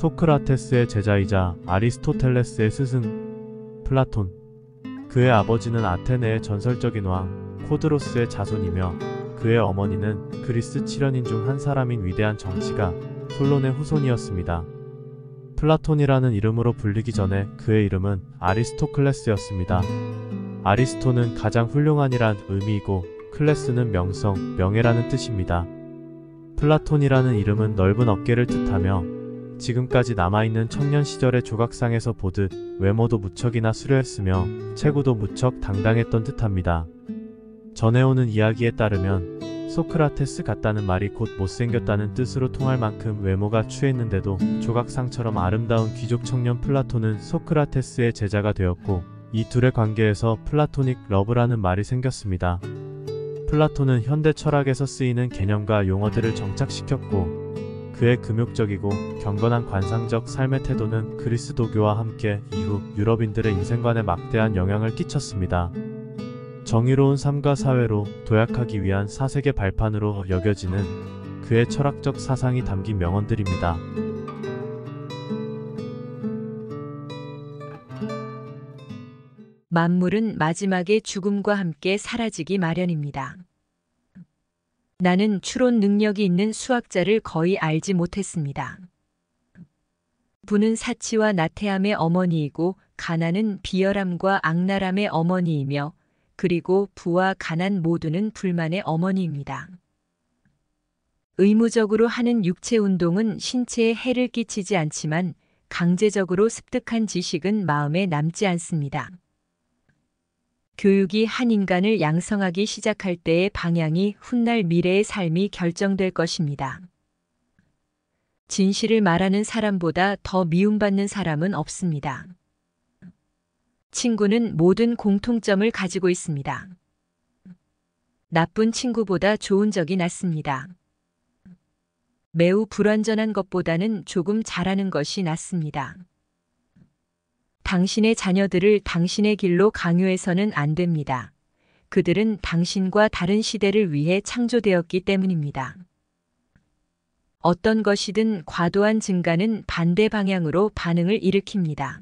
소크라테스의 제자이자 아리스토텔레스의 스승 플라톤. 그의 아버지는 아테네의 전설적인 왕 코드로스의 자손이며 그의 어머니는 그리스 7연인 중 한 사람인 위대한 정치가 솔론의 후손이었습니다. 플라톤이라는 이름으로 불리기 전에 그의 이름은 아리스토클레스였습니다. 아리스토는 가장 훌륭한이란 의미이고 클레스는 명성, 명예라는 뜻입니다. 플라톤이라는 이름은 넓은 어깨를 뜻하며 지금까지 남아있는 청년 시절의 조각상에서 보듯 외모도 무척이나 수려했으며 체구도 무척 당당했던 듯합니다. 전해오는 이야기에 따르면 소크라테스 같다는 말이 곧 못생겼다는 뜻으로 통할 만큼 외모가 추했는데도 조각상처럼 아름다운 귀족 청년 플라톤은 소크라테스의 제자가 되었고 이 둘의 관계에서 플라토닉 러브라는 말이 생겼습니다. 플라톤은 현대 철학에서 쓰이는 개념과 용어들을 정착시켰고 그의 금욕적이고 경건한 관상적 삶의 태도는 그리스 도교와 함께 이후 유럽인들의 인생관에 막대한 영향을 끼쳤습니다. 정의로운 삶과 사회로 도약하기 위한 사색의 발판으로 여겨지는 그의 철학적 사상이 담긴 명언들입니다. 만물은 마지막에 죽음과 함께 사라지기 마련입니다. 나는 추론 능력이 있는 수학자를 거의 알지 못했습니다. 부는 사치와 나태함의 어머니이고 가난은 비열함과 악랄함의 어머니이며 그리고 부와 가난 모두는 불만의 어머니입니다. 의무적으로 하는 육체 운동은 신체에 해를 끼치지 않지만 강제적으로 습득한 지식은 마음에 남지 않습니다. 교육이 한 인간을 양성하기 시작할 때의 방향이 훗날 미래의 삶이 결정될 것입니다. 진실을 말하는 사람보다 더 미움받는 사람은 없습니다. 친구는 모든 공통점을 가지고 있습니다. 나쁜 친구보다 좋은 적이 낫습니다. 매우 불완전한 것보다는 조금 잘하는 것이 낫습니다. 당신의 자녀들을 당신의 길로 강요해서는 안 됩니다. 그들은 당신과 다른 시대를 위해 창조되었기 때문입니다. 어떤 것이든 과도한 증가는 반대 방향으로 반응을 일으킵니다.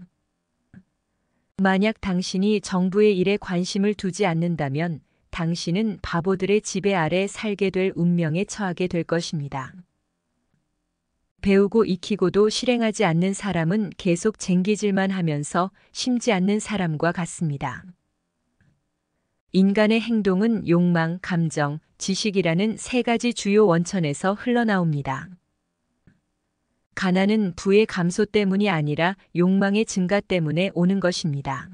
만약 당신이 정부의 일에 관심을 두지 않는다면 당신은 바보들의 지배 아래 살게 될 운명에 처하게 될 것입니다. 배우고 익히고도 실행하지 않는 사람은 계속 쟁기질만 하면서 심지 않는 사람과 같습니다. 인간의 행동은 욕망, 감정, 지식이라는 세 가지 주요 원천에서 흘러나옵니다. 가난은 부의 감소 때문이 아니라 욕망의 증가 때문에 오는 것입니다.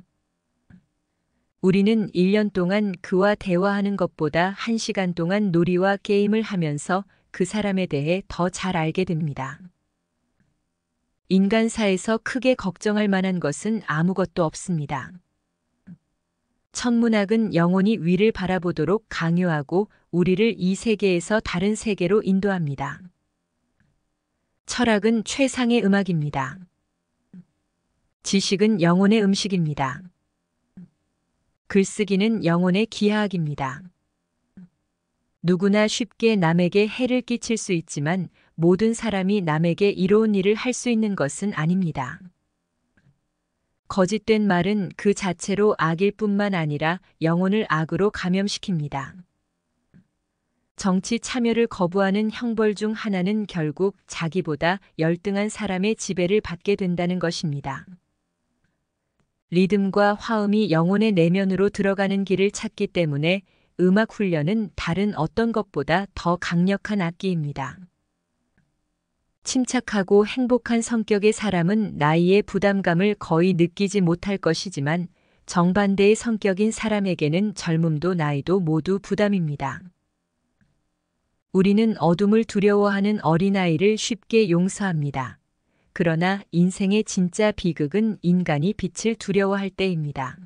우리는 1년 동안 그와 대화하는 것보다 1시간 동안 놀이와 게임을 하면서 그 사람에 대해 더 잘 알게 됩니다. 인간사에서 크게 걱정할 만한 것은 아무것도 없습니다. 천문학은 영원히 위를 바라보도록 강요하고 우리를 이 세계에서 다른 세계로 인도합니다. 철학은 최상의 음악입니다. 지식은 영혼의 음식입니다. 글쓰기는 영혼의 기하학입니다. 누구나 쉽게 남에게 해를 끼칠 수 있지만 모든 사람이 남에게 이로운 일을 할 수 있는 것은 아닙니다. 거짓된 말은 그 자체로 악일 뿐만 아니라 영혼을 악으로 감염시킵니다. 정치 참여를 거부하는 형벌 중 하나는 결국 자기보다 열등한 사람의 지배를 받게 된다는 것입니다. 리듬과 화음이 영혼의 내면으로 들어가는 길을 찾기 때문에 음악 훈련은 다른 어떤 것보다 더 강력한 악기입니다. 침착하고 행복한 성격의 사람은 나이의 부담감을 거의 느끼지 못할 것이지만 정반대의 성격인 사람에게는 젊음도 나이도 모두 부담입니다. 우리는 어둠을 두려워하는 어린아이를 쉽게 용서합니다. 그러나 인생의 진짜 비극은 인간이 빛을 두려워할 때입니다.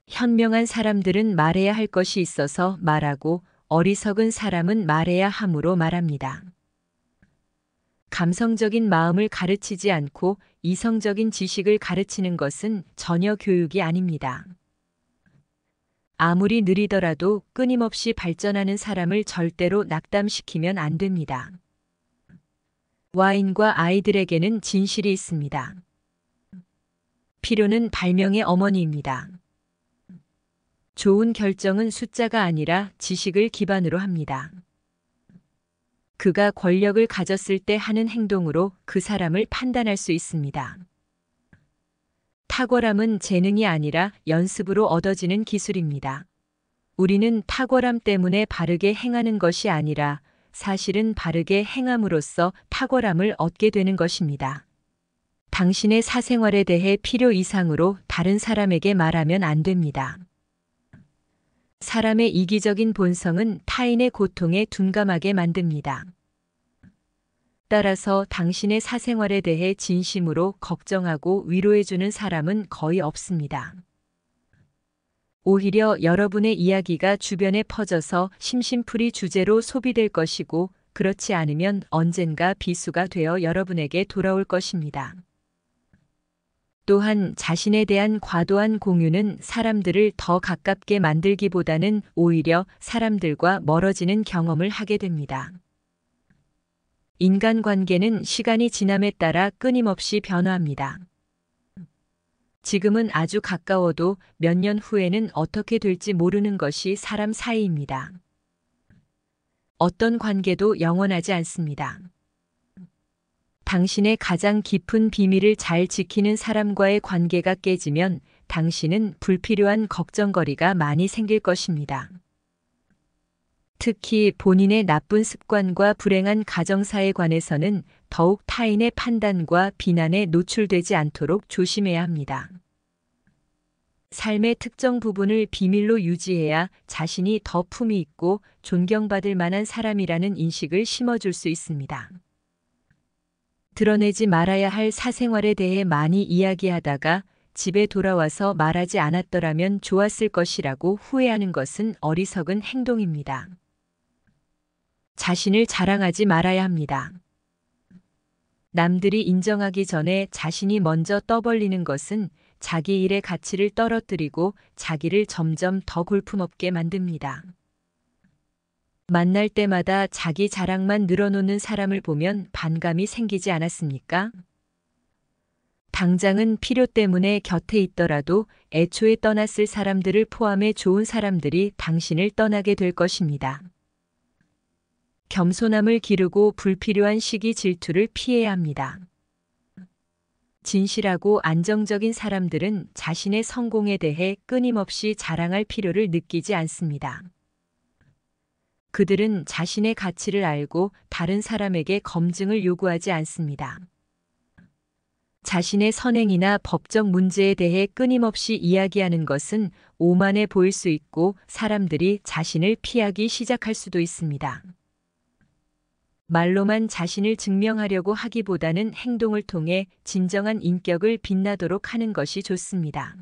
현명한 사람들은 말해야 할 것이 있어서 말하고 어리석은 사람은 말해야 함으로 말합니다. 감성적인 마음을 가르치지 않고 이성적인 지식을 가르치는 것은 전혀 교육이 아닙니다. 아무리 느리더라도 끊임없이 발전하는 사람을 절대로 낙담시키면 안 됩니다. 와인과 아이들에게는 진실이 있습니다. 필요는 발명의 어머니입니다. 좋은 결정은 숫자가 아니라 지식을 기반으로 합니다. 그가 권력을 가졌을 때 하는 행동으로 그 사람을 판단할 수 있습니다. 탁월함은 재능이 아니라 연습으로 얻어지는 기술입니다. 우리는 탁월함 때문에 바르게 행하는 것이 아니라 사실은 바르게 행함으로써 탁월함을 얻게 되는 것입니다. 당신의 사생활에 대해 필요 이상으로 다른 사람에게 말하면 안 됩니다. 사람의 이기적인 본성은 타인의 고통에 둔감하게 만듭니다. 따라서 당신의 사생활에 대해 진심으로 걱정하고 위로해주는 사람은 거의 없습니다. 오히려 여러분의 이야기가 주변에 퍼져서 심심풀이 주제로 소비될 것이고, 그렇지 않으면 언젠가 비수가 되어 여러분에게 돌아올 것입니다. 또한 자신에 대한 과도한 공유는 사람들을 더 가깝게 만들기보다는 오히려 사람들과 멀어지는 경험을 하게 됩니다. 인간관계는 시간이 지남에 따라 끊임없이 변화합니다. 지금은 아주 가까워도 몇 년 후에는 어떻게 될지 모르는 것이 사람 사이입니다. 어떤 관계도 영원하지 않습니다. 당신의 가장 깊은 비밀을 잘 지키는 사람과의 관계가 깨지면 당신은 불필요한 걱정거리가 많이 생길 것입니다. 특히 본인의 나쁜 습관과 불행한 가정사에 관해서는 더욱 타인의 판단과 비난에 노출되지 않도록 조심해야 합니다. 삶의 특정 부분을 비밀로 유지해야 자신이 더 품위 있고 존경받을 만한 사람이라는 인식을 심어줄 수 있습니다. 드러내지 말아야 할 사생활에 대해 많이 이야기하다가 집에 돌아와서 말하지 않았더라면 좋았을 것이라고 후회하는 것은 어리석은 행동입니다. 자신을 자랑하지 말아야 합니다. 남들이 인정하기 전에 자신이 먼저 떠벌리는 것은 자기 일의 가치를 떨어뜨리고 자기를 점점 더 볼품없게 만듭니다. 만날 때마다 자기 자랑만 늘어놓는 사람을 보면 반감이 생기지 않았습니까? 당장은 필요 때문에 곁에 있더라도 애초에 떠났을 사람들을 포함해 좋은 사람들이 당신을 떠나게 될 것입니다. 겸손함을 기르고 불필요한 시기 질투를 피해야 합니다. 진실하고 안정적인 사람들은 자신의 성공에 대해 끊임없이 자랑할 필요를 느끼지 않습니다. 그들은 자신의 가치를 알고 다른 사람에게 검증을 요구하지 않습니다. 자신의 선행이나 법적 문제에 대해 끊임없이 이야기하는 것은 오만해 보일 수 있고 사람들이 자신을 피하기 시작할 수도 있습니다. 말로만 자신을 증명하려고 하기보다는 행동을 통해 진정한 인격을 빛나도록 하는 것이 좋습니다.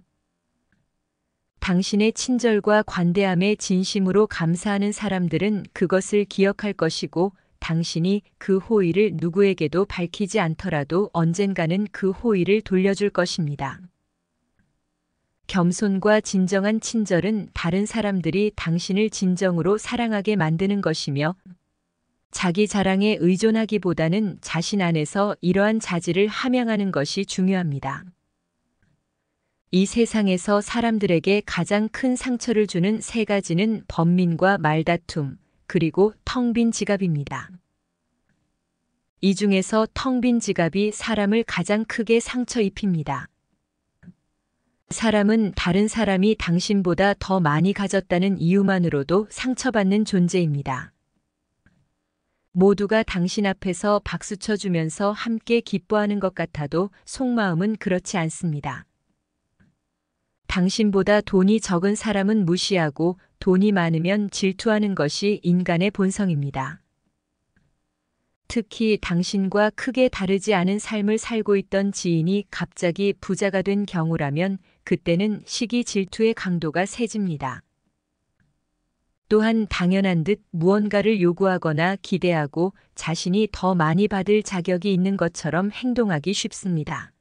당신의 친절과 관대함에 진심으로 감사하는 사람들은 그것을 기억할 것이고 당신이 그 호의를 누구에게도 밝히지 않더라도 언젠가는 그 호의를 돌려줄 것입니다. 겸손과 진정한 친절은 다른 사람들이 당신을 진정으로 사랑하게 만드는 것이며 자기 자랑에 의존하기보다는 자신 안에서 이러한 자질을 함양하는 것이 중요합니다. 이 세상에서 사람들에게 가장 큰 상처를 주는 세 가지는 번민과 말다툼, 그리고 텅 빈 지갑입니다. 이 중에서 텅 빈 지갑이 사람을 가장 크게 상처 입힙니다. 사람은 다른 사람이 당신보다 더 많이 가졌다는 이유만으로도 상처받는 존재입니다. 모두가 당신 앞에서 박수쳐 주면서 함께 기뻐하는 것 같아도 속마음은 그렇지 않습니다. 당신보다 돈이 적은 사람은 무시하고 돈이 많으면 질투하는 것이 인간의 본성입니다. 특히 당신과 크게 다르지 않은 삶을 살고 있던 지인이 갑자기 부자가 된 경우라면 그때는 시기 질투의 강도가 세집니다. 또한 당연한 듯 무언가를 요구하거나 기대하고 자신이 더 많이 받을 자격이 있는 것처럼 행동하기 쉽습니다.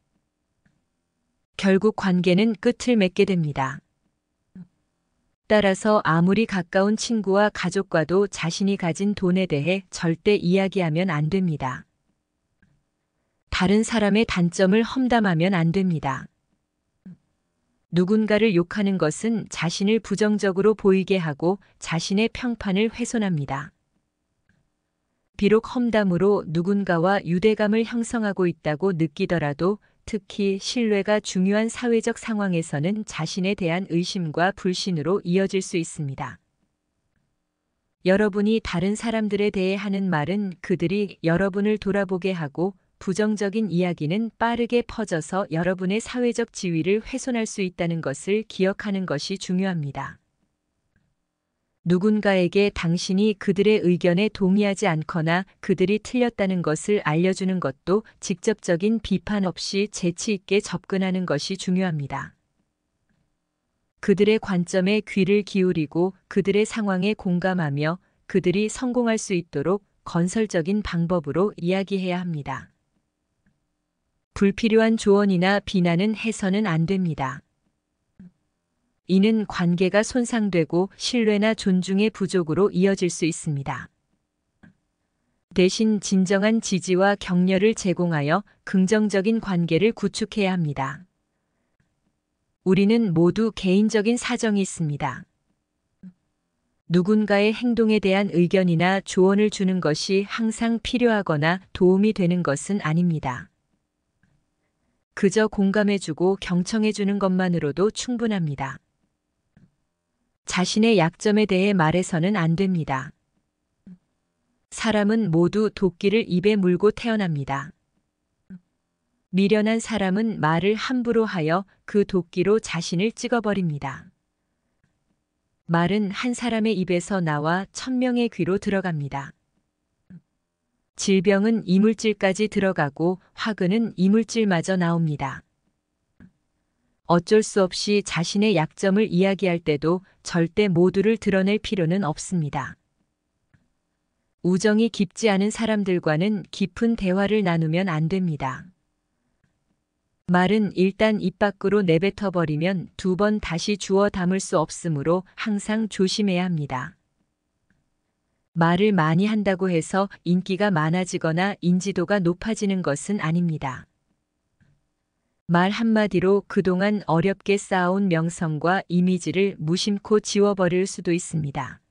결국 관계는 끝을 맺게 됩니다. 따라서 아무리 가까운 친구와 가족과도 자신이 가진 돈에 대해 절대 이야기하면 안 됩니다. 다른 사람의 단점을 험담하면 안 됩니다. 누군가를 욕하는 것은 자신을 부정적으로 보이게 하고 자신의 평판을 훼손합니다. 비록 험담으로 누군가와 유대감을 형성하고 있다고 느끼더라도 특히 신뢰가 중요한 사회적 상황에서는 자신에 대한 의심과 불신으로 이어질 수 있습니다. 여러분이 다른 사람들에 대해 하는 말은 그들이 여러분을 돌아보게 하고 부정적인 이야기는 빠르게 퍼져서 여러분의 사회적 지위를 훼손할 수 있다는 것을 기억하는 것이 중요합니다. 누군가에게 당신이 그들의 의견에 동의하지 않거나 그들이 틀렸다는 것을 알려주는 것도 직접적인 비판 없이 재치 있게 접근하는 것이 중요합니다. 그들의 관점에 귀를 기울이고 그들의 상황에 공감하며 그들이 성공할 수 있도록 건설적인 방법으로 이야기해야 합니다. 불필요한 조언이나 비난은 해서는 안 됩니다. 이는 관계가 손상되고 신뢰나 존중의 부족으로 이어질 수 있습니다. 대신 진정한 지지와 격려를 제공하여 긍정적인 관계를 구축해야 합니다. 우리는 모두 개인적인 사정이 있습니다. 누군가의 행동에 대한 의견이나 조언을 주는 것이 항상 필요하거나 도움이 되는 것은 아닙니다. 그저 공감해주고 경청해주는 것만으로도 충분합니다. 자신의 약점에 대해 말해서는 안 됩니다. 사람은 모두 도끼를 입에 물고 태어납니다. 미련한 사람은 말을 함부로 하여 그 도끼로 자신을 찍어버립니다. 말은 한 사람의 입에서 나와 1000명의 귀로 들어갑니다. 질병은 이물질까지 들어가고 화근은 이물질마저 나옵니다. 어쩔 수 없이 자신의 약점을 이야기할 때도 절대 모두를 드러낼 필요는 없습니다. 우정이 깊지 않은 사람들과는 깊은 대화를 나누면 안 됩니다. 말은 일단 입 밖으로 내뱉어버리면 2번 다시 주워 담을 수 없으므로 항상 조심해야 합니다. 말을 많이 한다고 해서 인기가 많아지거나 인지도가 높아지는 것은 아닙니다. 말 한마디로 그동안 어렵게 쌓아온 명성과 이미지를 무심코 지워버릴 수도 있습니다.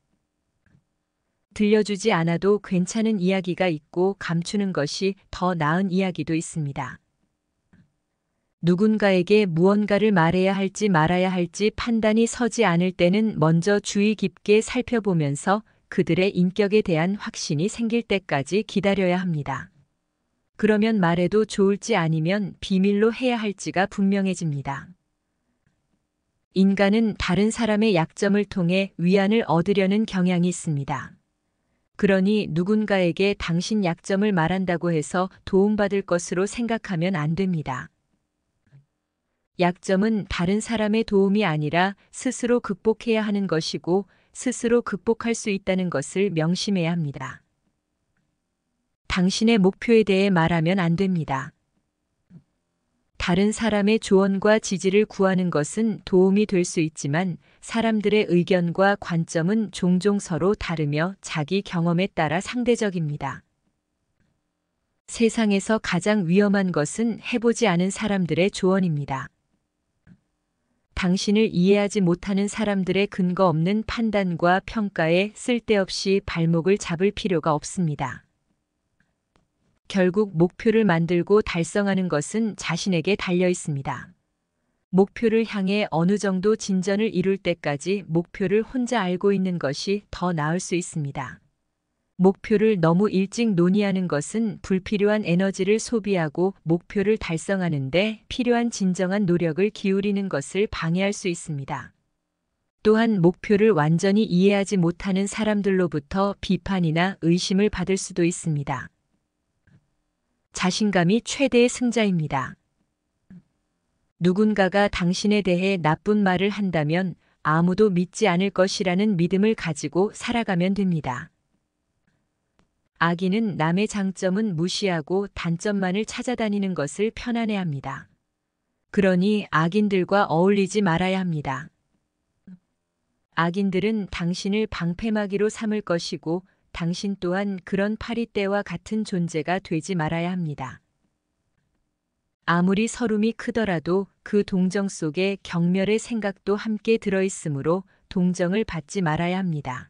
들려주지 않아도 괜찮은 이야기가 있고 감추는 것이 더 나은 이야기도 있습니다. 누군가에게 무언가를 말해야 할지 말아야 할지 판단이 서지 않을 때는 먼저 주의 깊게 살펴보면서 그들의 인격에 대한 확신이 생길 때까지 기다려야 합니다. 그러면 말해도 좋을지 아니면 비밀로 해야 할지가 분명해집니다. 인간은 다른 사람의 약점을 통해 위안을 얻으려는 경향이 있습니다. 그러니 누군가에게 당신 약점을 말한다고 해서 도움받을 것으로 생각하면 안 됩니다. 약점은 다른 사람의 도움이 아니라 스스로 극복해야 하는 것이고 스스로 극복할 수 있다는 것을 명심해야 합니다. 당신의 목표에 대해 말하면 안 됩니다. 다른 사람의 조언과 지지를 구하는 것은 도움이 될 수 있지만 사람들의 의견과 관점은 종종 서로 다르며 자기 경험에 따라 상대적입니다. 세상에서 가장 위험한 것은 해보지 않은 사람들의 조언입니다. 당신을 이해하지 못하는 사람들의 근거 없는 판단과 평가에 쓸데없이 발목을 잡을 필요가 없습니다. 결국 목표를 만들고 달성하는 것은 자신에게 달려 있습니다. 목표를 향해 어느 정도 진전을 이룰 때까지 목표를 혼자 알고 있는 것이 더 나을 수 있습니다. 목표를 너무 일찍 논의하는 것은 불필요한 에너지를 소비하고 목표를 달성하는 데 필요한 진정한 노력을 기울이는 것을 방해할 수 있습니다. 또한 목표를 완전히 이해하지 못하는 사람들로부터 비판이나 의심을 받을 수도 있습니다. 자신감이 최대의 승자입니다. 누군가가 당신에 대해 나쁜 말을 한다면 아무도 믿지 않을 것이라는 믿음을 가지고 살아가면 됩니다. 악인은 남의 장점은 무시하고 단점만을 찾아다니는 것을 편안해합니다. 그러니 악인들과 어울리지 말아야 합니다. 악인들은 당신을 방패막이로 삼을 것이고 당신 또한 그런 파리떼와 같은 존재가 되지 말아야 합니다. 아무리 서름이 크더라도 그 동정 속에 경멸의 생각도 함께 들어있으므로 동정을 받지 말아야 합니다.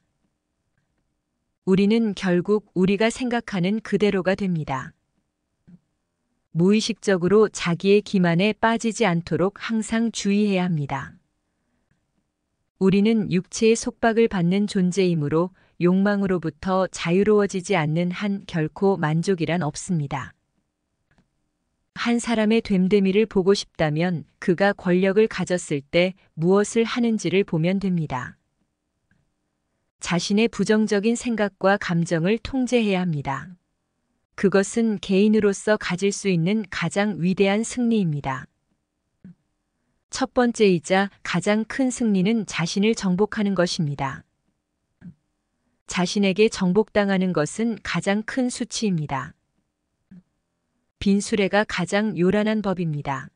우리는 결국 우리가 생각하는 그대로가 됩니다. 무의식적으로 자기의 기만에 빠지지 않도록 항상 주의해야 합니다. 우리는 육체의 속박을 받는 존재이므로 욕망으로부터 자유로워지지 않는 한 결코 만족이란 없습니다. 한 사람의 됨됨이를 보고 싶다면 그가 권력을 가졌을 때 무엇을 하는지를 보면 됩니다. 자신의 부정적인 생각과 감정을 통제해야 합니다. 그것은 개인으로서 가질 수 있는 가장 위대한 승리입니다. 첫 번째이자 가장 큰 승리는 자신을 정복하는 것입니다. 자신에게 정복당하는 것은 가장 큰 수치입니다. 빈수레가 가장 요란한 법입니다.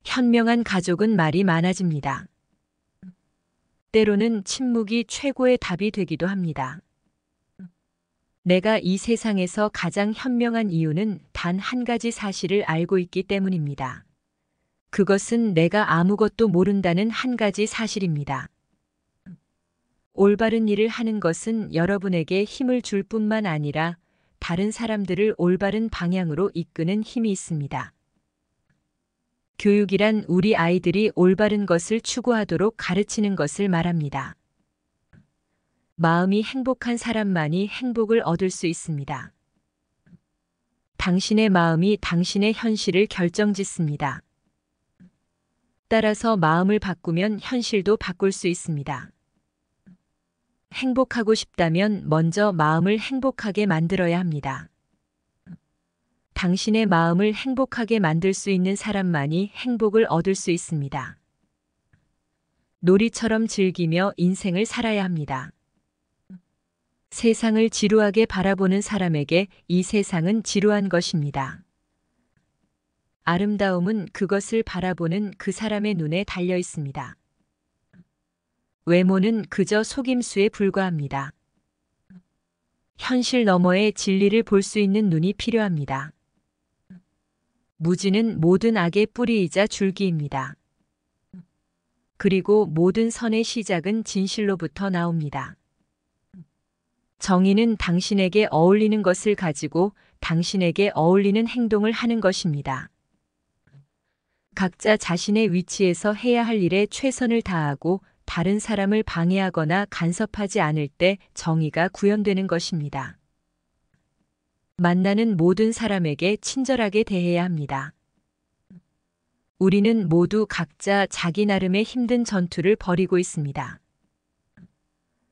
현명한 가족은 말이 많아집니다. 때로는 침묵이 최고의 답이 되기도 합니다. 내가 이 세상에서 가장 현명한 이유는 단 한 가지 사실을 알고 있기 때문입니다. 그것은 내가 아무것도 모른다는 한 가지 사실입니다. 올바른 일을 하는 것은 여러분에게 힘을 줄 뿐만 아니라 다른 사람들을 올바른 방향으로 이끄는 힘이 있습니다. 교육이란 우리 아이들이 올바른 것을 추구하도록 가르치는 것을 말합니다. 마음이 행복한 사람만이 행복을 얻을 수 있습니다. 당신의 마음이 당신의 현실을 결정짓습니다. 따라서 마음을 바꾸면 현실도 바꿀 수 있습니다. 행복하고 싶다면 먼저 마음을 행복하게 만들어야 합니다. 당신의 마음을 행복하게 만들 수 있는 사람만이 행복을 얻을 수 있습니다. 놀이처럼 즐기며 인생을 살아야 합니다. 세상을 지루하게 바라보는 사람에게 이 세상은 지루한 것입니다. 아름다움은 그것을 바라보는 그 사람의 눈에 달려 있습니다. 외모는 그저 속임수에 불과합니다. 현실 너머의 진리를 볼 수 있는 눈이 필요합니다. 무지는 모든 악의 뿌리이자 줄기입니다. 그리고 모든 선의 시작은 진실로부터 나옵니다. 정의는 당신에게 어울리는 것을 가지고 당신에게 어울리는 행동을 하는 것입니다. 각자 자신의 위치에서 해야 할 일에 최선을 다하고 다른 사람을 방해하거나 간섭하지 않을 때 정의가 구현되는 것입니다. 만나는 모든 사람에게 친절하게 대해야 합니다. 우리는 모두 각자 자기 나름의 힘든 전투를 벌이고 있습니다.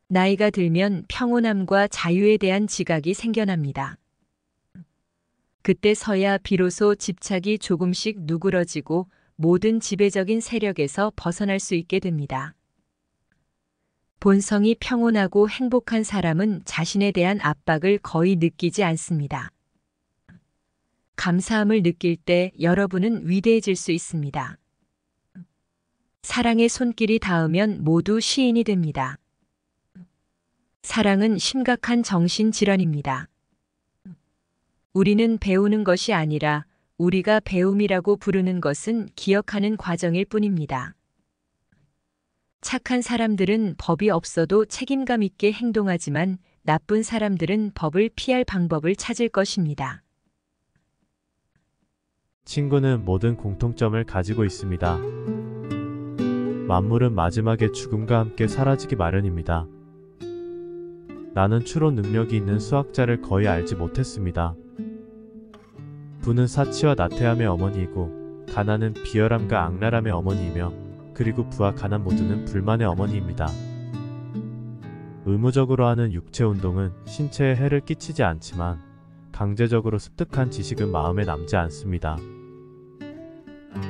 나이가 들면 평온함과 자유에 대한 지각이 생겨납니다. 그때서야 비로소 집착이 조금씩 누그러지고 모든 지배적인 세력에서 벗어날 수 있게 됩니다. 본성이 평온하고 행복한 사람은 자신에 대한 압박을 거의 느끼지 않습니다. 감사함을 느낄 때 여러분은 위대해질 수 있습니다. 사랑의 손길이 닿으면 모두 시인이 됩니다. 사랑은 심각한 정신질환입니다. 우리는 배우는 것이 아니라 우리가 배움이라고 부르는 것은 기억하는 과정일 뿐입니다. 착한 사람들은 법이 없어도 책임감 있게 행동하지만 나쁜 사람들은 법을 피할 방법을 찾을 것입니다. 친구는 모든 공통점을 가지고 있습니다. 만물은 마지막에 죽음과 함께 사라지기 마련입니다. 나는 추론 능력이 있는 수학자를 거의 알지 못했습니다. 부는 사치와 나태함의 어머니이고 가난은 비열함과 악랄함의 어머니이며 그리고 부와 가난 모두는 불만의 어머니입니다. 의무적으로 하는 육체운동은 신체에 해를 끼치지 않지만 강제적으로 습득한 지식은 마음에 남지 않습니다.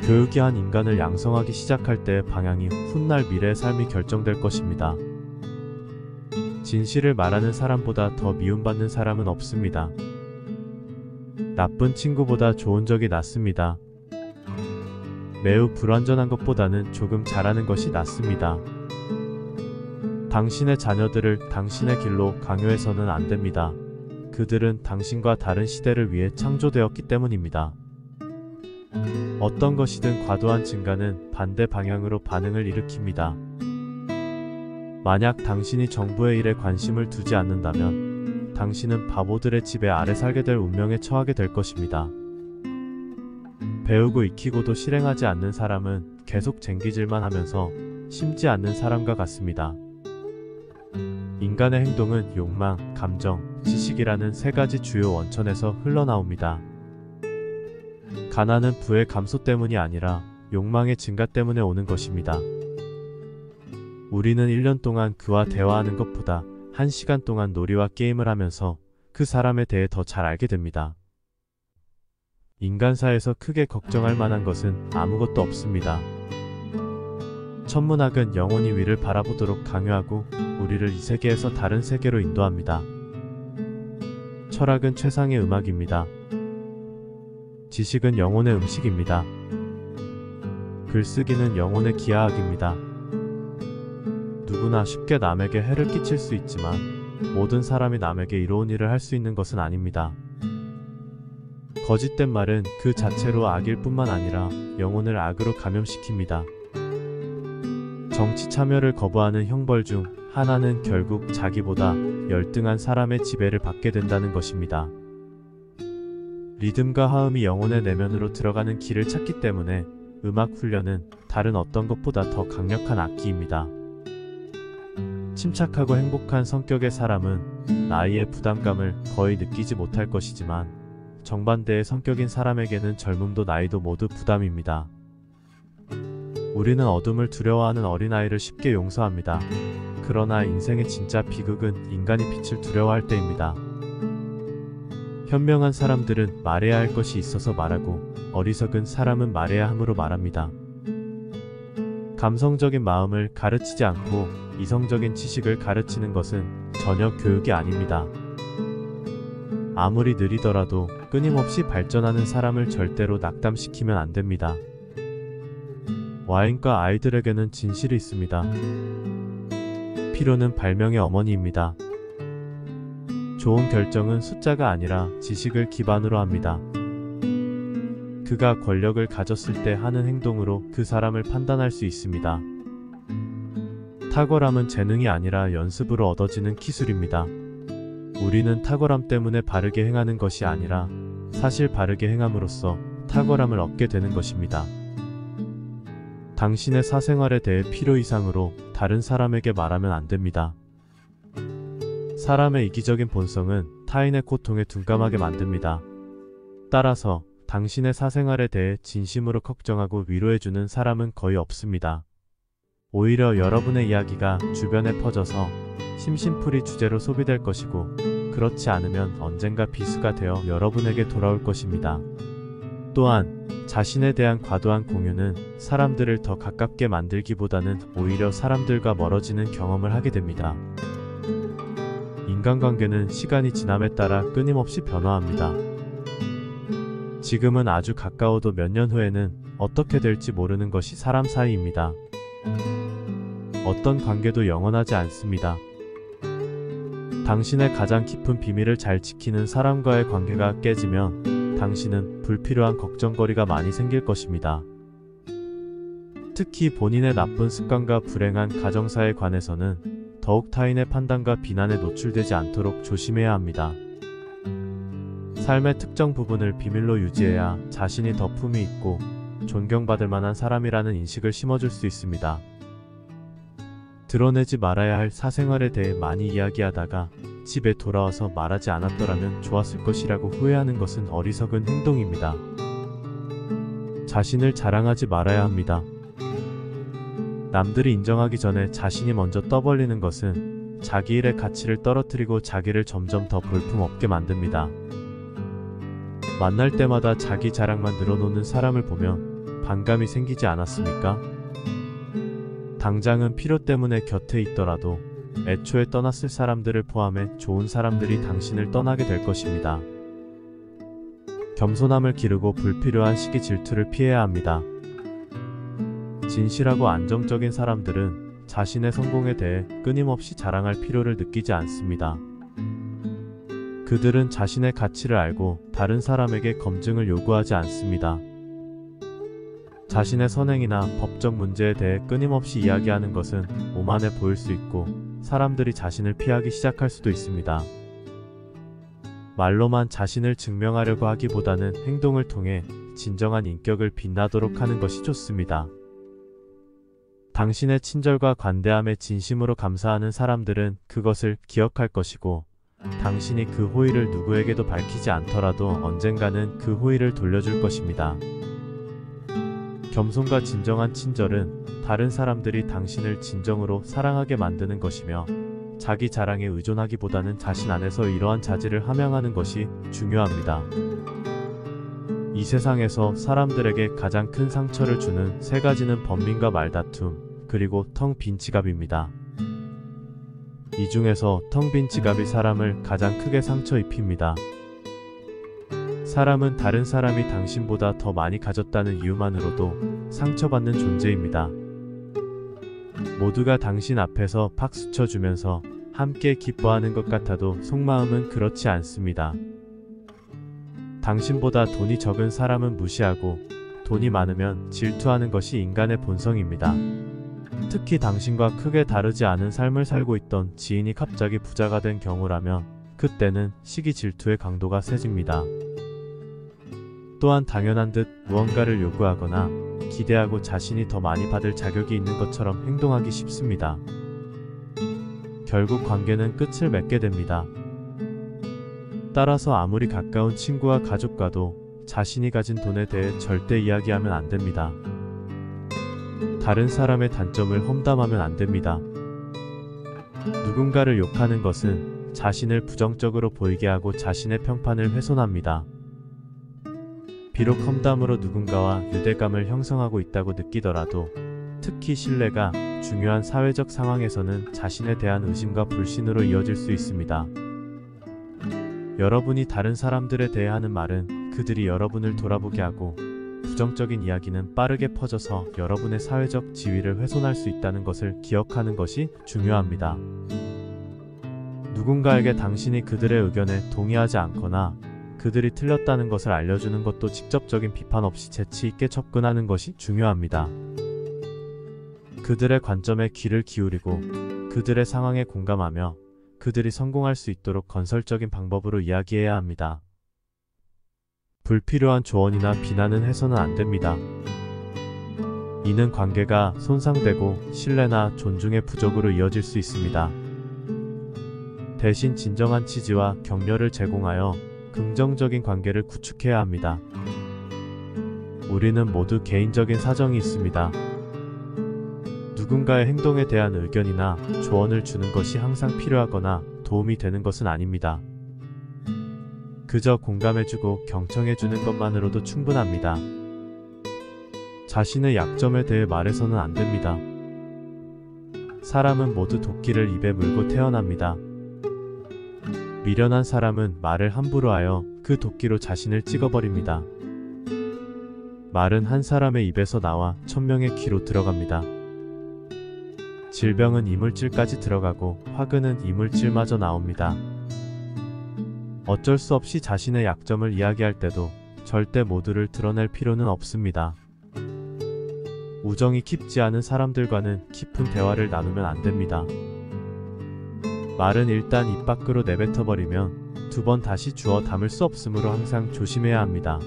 교육이 한 인간을 양성하기 시작할 때의 방향이 훗날 미래의 삶이 결정될 것입니다. 진실을 말하는 사람보다 더 미움받는 사람은 없습니다. 나쁜 친구보다 좋은 적이 낫습니다. 매우 불완전한 것보다는 조금 잘하는 것이 낫습니다. 당신의 자녀들을 당신의 길로 강요해서는 안 됩니다. 그들은 당신과 다른 시대를 위해 창조되었기 때문입니다. 어떤 것이든 과도한 증가는 반대 방향으로 반응을 일으킵니다. 만약 당신이 정부의 일에 관심을 두지 않는다면 당신은 바보들의 지배 아래 살게 될 운명에 처하게 될 것입니다. 배우고 익히고도 실행하지 않는 사람은 계속 쟁기질만 하면서 심지 않는 사람과 같습니다. 인간의 행동은 욕망, 감정, 지식이라는 세 가지 주요 원천에서 흘러나옵니다. 가난은 부의 감소 때문이 아니라 욕망의 증가 때문에 오는 것입니다. 우리는 1년 동안 그와 대화하는 것보다 1시간 동안 놀이와 게임을 하면서 그 사람에 대해 더 잘 알게 됩니다. 인간사에서 크게 걱정할 만한 것은 아무것도 없습니다. 천문학은 영원히 위를 바라보도록 강요하고 우리를 이 세계에서 다른 세계로 인도합니다. 철학은 최상의 음악입니다. 지식은 영혼의 음식입니다. 글쓰기는 영혼의 기하학입니다. 누구나 쉽게 남에게 해를 끼칠 수 있지만 모든 사람이 남에게 이로운 일을 할 수 있는 것은 아닙니다. 거짓된 말은 그 자체로 악일 뿐만 아니라 영혼을 악으로 감염시킵니다. 정치 참여를 거부하는 형벌 중 하나는 결국 자기보다 열등한 사람의 지배를 받게 된다는 것입니다. 리듬과 화음이 영혼의 내면으로 들어가는 길을 찾기 때문에 음악 훈련은 다른 어떤 것보다 더 강력한 악기입니다. 침착하고 행복한 성격의 사람은 나이의 부담감을 거의 느끼지 못할 것이지만 정반대의 성격인 사람에게는 젊음도 나이도 모두 부담입니다. 우리는 어둠을 두려워하는 어린아이를 쉽게 용서합니다. 그러나 인생의 진짜 비극은 인간이 빛을 두려워할 때입니다. 현명한 사람들은 말해야 할 것이 있어서 말하고 어리석은 사람은 말해야 함으로 말합니다. 감성적인 마음을 가르치지 않고 이성적인 지식을 가르치는 것은 전혀 교육이 아닙니다. 아무리 느리더라도 끊임없이 발전하는 사람을 절대로 낙담시키면 안 됩니다. 와인과 아이들에게는 진실이 있습니다. 필요는 발명의 어머니입니다. 좋은 결정은 숫자가 아니라 지식을 기반으로 합니다. 그가 권력을 가졌을 때 하는 행동으로 그 사람을 판단할 수 있습니다. 탁월함은 재능이 아니라 연습으로 얻어지는 기술입니다. 우리는 탁월함 때문에 바르게 행하는 것이 아니라 사실 바르게 행함으로써 탁월함을 얻게 되는 것입니다. 당신의 사생활에 대해 필요 이상으로 다른 사람에게 말하면 안 됩니다. 사람의 이기적인 본성은 타인의 고통에 둔감하게 만듭니다. 따라서 당신의 사생활에 대해 진심으로 걱정하고 위로해주는 사람은 거의 없습니다. 오히려 여러분의 이야기가 주변에 퍼져서 심심풀이 주제로 소비될 것이고 그렇지 않으면 언젠가 비수가 되어 여러분에게 돌아올 것입니다. 또한 자신에 대한 과도한 공유는 사람들을 더 가깝게 만들기보다는 오히려 사람들과 멀어지는 경험을 하게 됩니다. 인간관계는 시간이 지남에 따라 끊임없이 변화합니다. 지금은 아주 가까워도 몇 년 후에는 어떻게 될지 모르는 것이 사람 사이입니다. 어떤 관계도 영원하지 않습니다. 당신의 가장 깊은 비밀을 잘 지키는 사람과의 관계가 깨지면 당신은 불필요한 걱정거리가 많이 생길 것입니다. 특히 본인의 나쁜 습관과 불행한 가정사에 관해서는 더욱 타인의 판단과 비난에 노출되지 않도록 조심해야 합니다. 삶의 특정 부분을 비밀로 유지해야 자신이 더 품위 있고 존경받을 만한 사람이라는 인식을 심어줄 수 있습니다. 드러내지 말아야 할 사생활에 대해 많이 이야기하다가 집에 돌아와서 말하지 않았더라면 좋았을 것이라고 후회하는 것은 어리석은 행동입니다. 자신을 자랑하지 말아야 합니다. 남들이 인정하기 전에 자신이 먼저 떠벌리는 것은 자기 일의 가치를 떨어뜨리고 자기를 점점 더 볼품없게 만듭니다. 만날 때마다 자기 자랑만 늘어놓는 사람을 보면 반감이 생기지 않았습니까? 당장은 필요 때문에 곁에 있더라도 애초에 떠났을 사람들을 포함해 좋은 사람들이 당신을 떠나게 될 것입니다. 겸손함을 기르고 불필요한 시기 질투를 피해야 합니다. 진실하고 안정적인 사람들은 자신의 성공에 대해 끊임없이 자랑할 필요를 느끼지 않습니다. 그들은 자신의 가치를 알고 다른 사람에게 검증을 요구하지 않습니다. 자신의 선행이나 법적 문제에 대해 끊임없이 이야기하는 것은 오만해 보일 수 있고 사람들이 자신을 피하기 시작할 수도 있습니다. 말로만 자신을 증명하려고 하기보다는 행동을 통해 진정한 인격을 빛나도록 하는 것이 좋습니다. 당신의 친절과 관대함에 진심으로 감사하는 사람들은 그것을 기억할 것이고 당신이 그 호의를 누구에게도 밝히지 않더라도 언젠가는 그 호의를 돌려줄 것입니다. 겸손과 진정한 친절은 다른 사람들이 당신을 진정으로 사랑하게 만드는 것이며 자기 자랑에 의존하기보다는 자신 안에서 이러한 자질을 함양하는 것이 중요합니다. 이 세상에서 사람들에게 가장 큰 상처를 주는 세 가지는 번민과 말다툼, 그리고 텅 빈 지갑입니다. 이 중에서 텅 빈 지갑이 사람을 가장 크게 상처 입힙니다. 사람은 다른 사람이 당신보다 더 많이 가졌다는 이유만으로도 상처받는 존재입니다. 모두가 당신 앞에서 박수 쳐주면서 함께 기뻐하는 것 같아도 속마음은 그렇지 않습니다. 당신보다 돈이 적은 사람은 무시하고 돈이 많으면 질투하는 것이 인간의 본성입니다. 특히 당신과 크게 다르지 않은 삶을 살고 있던 지인이 갑자기 부자가 된 경우라면 그때는 시기 질투의 강도가 세집니다. 또한 당연한 듯 무언가를 요구하거나 기대하고 자신이 더 많이 받을 자격이 있는 것처럼 행동하기 쉽습니다. 결국 관계는 끝을 맺게 됩니다. 따라서 아무리 가까운 친구와 가족과도 자신이 가진 돈에 대해 절대 이야기하면 안 됩니다. 다른 사람의 단점을 험담하면 안 됩니다. 누군가를 욕하는 것은 자신을 부정적으로 보이게 하고 자신의 평판을 훼손합니다. 비록 험담으로 누군가와 유대감을 형성하고 있다고 느끼더라도 특히 신뢰가 중요한 사회적 상황에서는 자신에 대한 의심과 불신으로 이어질 수 있습니다. 여러분이 다른 사람들에 대해 하는 말은 그들이 여러분을 돌아보게 하고 부정적인 이야기는 빠르게 퍼져서 여러분의 사회적 지위를 훼손할 수 있다는 것을 기억하는 것이 중요합니다. 누군가에게 당신이 그들의 의견에 동의하지 않거나 그들이 틀렸다는 것을 알려주는 것도 직접적인 비판 없이 재치 있게 접근하는 것이 중요합니다. 그들의 관점에 귀를 기울이고 그들의 상황에 공감하며 그들이 성공할 수 있도록 건설적인 방법으로 이야기해야 합니다. 불필요한 조언이나 비난은 해서는 안 됩니다. 이는 관계가 손상되고 신뢰나 존중의 부족으로 이어질 수 있습니다. 대신 진정한 지지와 격려를 제공하여 긍정적인 관계를 구축해야 합니다. 우리는 모두 개인적인 사정이 있습니다. 누군가의 행동에 대한 의견이나 조언을 주는 것이 항상 필요하거나 도움이 되는 것은 아닙니다. 그저 공감해주고 경청해주는 것만으로도 충분합니다. 자신의 약점에 대해 말해서는 안 됩니다. 사람은 모두 도끼를 입에 물고 태어납니다. 미련한 사람은 말을 함부로 하여 그 도끼로 자신을 찍어버립니다. 말은 한 사람의 입에서 나와 1000명의 귀로 들어갑니다. 질병은 이물질까지 들어가고 화근은 이물질마저 나옵니다. 어쩔 수 없이 자신의 약점을 이야기할 때도 절대 모두를 드러낼 필요는 없습니다. 우정이 깊지 않은 사람들과는 깊은 대화를 나누면 안 됩니다. 말은 일단 입 밖으로 내뱉어버리면 두 번 다시 주워 담을 수 없으므로 항상 조심해야 합니다.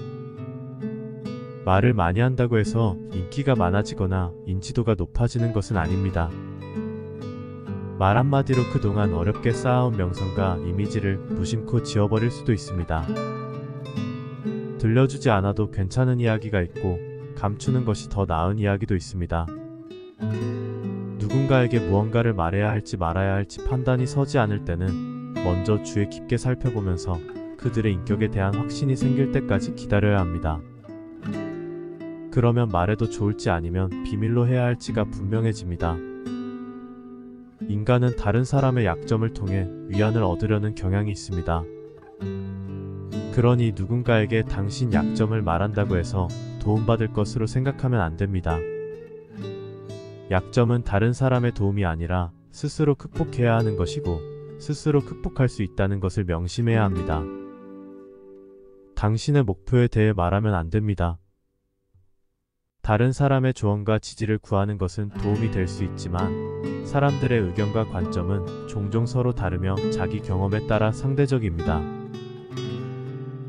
말을 많이 한다고 해서 인기가 많아지거나 인지도가 높아지는 것은 아닙니다. 말 한마디로 그동안 어렵게 쌓아온 명성과 이미지를 무심코 지워버릴 수도 있습니다. 들려주지 않아도 괜찮은 이야기가 있고 감추는 것이 더 나은 이야기도 있습니다. 누군가에게 무언가를 말해야 할지 말아야 할지 판단이 서지 않을 때는 먼저 주의 깊게 살펴보면서 그들의 인격에 대한 확신이 생길 때까지 기다려야 합니다. 그러면 말해도 좋을지 아니면 비밀로 해야 할지가 분명해집니다. 인간은 다른 사람의 약점을 통해 위안을 얻으려는 경향이 있습니다. 그러니 누군가에게 당신 약점을 말한다고 해서 도움받을 것으로 생각하면 안 됩니다. 약점은 다른 사람의 도움이 아니라 스스로 극복해야 하는 것이고 스스로 극복할 수 있다는 것을 명심해야 합니다. 당신의 목표에 대해 말하면 안 됩니다. 다른 사람의 조언과 지지를 구하는 것은 도움이 될 수 있지만 사람들의 의견과 관점은 종종 서로 다르며 자기 경험에 따라 상대적입니다.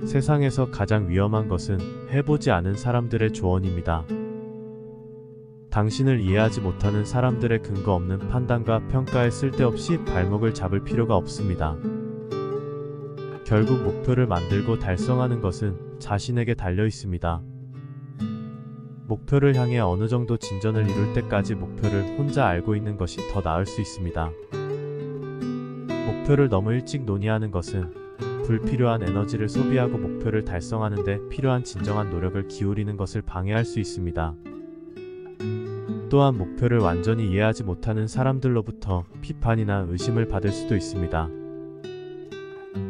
세상에서 가장 위험한 것은 해보지 않은 사람들의 조언입니다. 당신을 이해하지 못하는 사람들의 근거 없는 판단과 평가에 쓸데없이 발목을 잡을 필요가 없습니다. 결국 목표를 만들고 달성하는 것은 자신에게 달려 있습니다. 목표를 향해 어느 정도 진전을 이룰 때까지 목표를 혼자 알고 있는 것이 더 나을 수 있습니다. 목표를 너무 일찍 논의하는 것은 불필요한 에너지를 소비하고 목표를 달성하는 데 필요한 진정한 노력을 기울이는 것을 방해할 수 있습니다. 또한 목표를 완전히 이해하지 못하는 사람들로부터 비판이나 의심을 받을 수도 있습니다.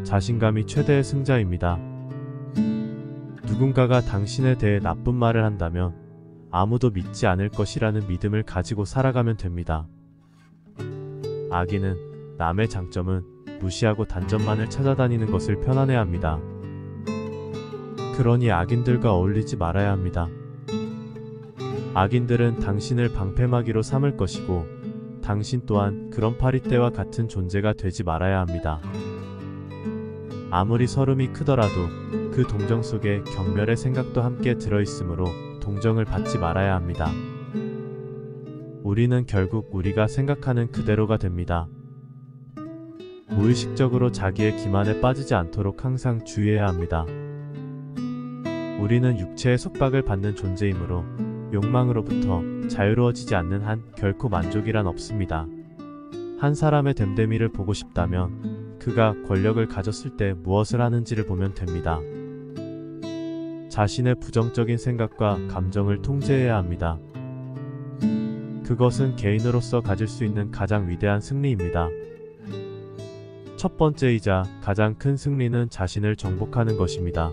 자신감이 최대의 승자입니다. 누군가가 당신에 대해 나쁜 말을 한다면 아무도 믿지 않을 것이라는 믿음을 가지고 살아가면 됩니다. 악인은 남의 장점은 무시하고 단점만을 찾아다니는 것을 편안해합니다. 그러니 악인들과 어울리지 말아야 합니다. 악인들은 당신을 방패막이로 삼을 것이고 당신 또한 그런 파리떼와 같은 존재가 되지 말아야 합니다. 아무리 서름이 크더라도 그 동정 속에 경멸의 생각도 함께 들어있으므로 동정을 받지 말아야 합니다. 우리는 결국 우리가 생각하는 그대로가 됩니다. 무의식적으로 자기의 기만에 빠지지 않도록 항상 주의해야 합니다. 우리는 육체의 속박을 받는 존재이므로 욕망으로부터 자유로워지지 않는 한 결코 만족이란 없습니다. 한 사람의 됨됨이를 보고 싶다면 그가 권력을 가졌을 때 무엇을 하는지를 보면 됩니다. 자신의 부정적인 생각과 감정을 통제해야 합니다. 그것은 개인으로서 가질 수 있는 가장 위대한 승리입니다. 첫 번째이자 가장 큰 승리는 자신을 정복하는 것입니다.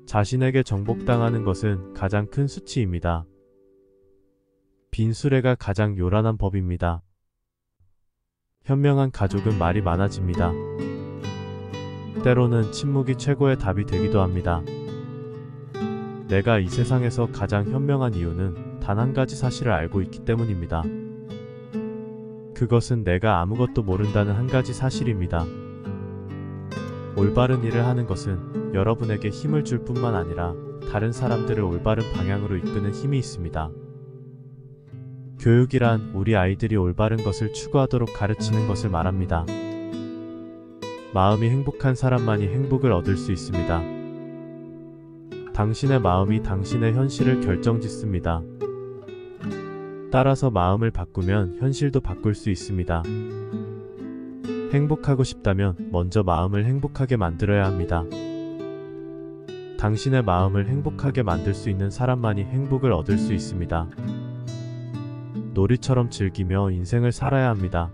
자신에게 정복당하는 것은 가장 큰 수치입니다. 빈 수레가 가장 요란한 법입니다. 현명한 가족은 말이 많아집니다. 때로는 침묵이 최고의 답이 되기도 합니다. 내가 이 세상에서 가장 현명한 이유는 단 한 가지 사실을 알고 있기 때문입니다. 그것은 내가 아무것도 모른다는 한 가지 사실입니다. 올바른 일을 하는 것은 여러분에게 힘을 줄 뿐만 아니라 다른 사람들을 올바른 방향으로 이끄는 힘이 있습니다. 교육이란 우리 아이들이 올바른 것을 추구하도록 가르치는 것을 말합니다. 마음이 행복한 사람만이 행복을 얻을 수 있습니다. 당신의 마음이 당신의 현실을 결정짓습니다. 따라서 마음을 바꾸면 현실도 바꿀 수 있습니다. 행복하고 싶다면 먼저 마음을 행복하게 만들어야 합니다. 당신의 마음을 행복하게 만들 수 있는 사람만이 행복을 얻을 수 있습니다. 놀이처럼 즐기며 인생을 살아야 합니다.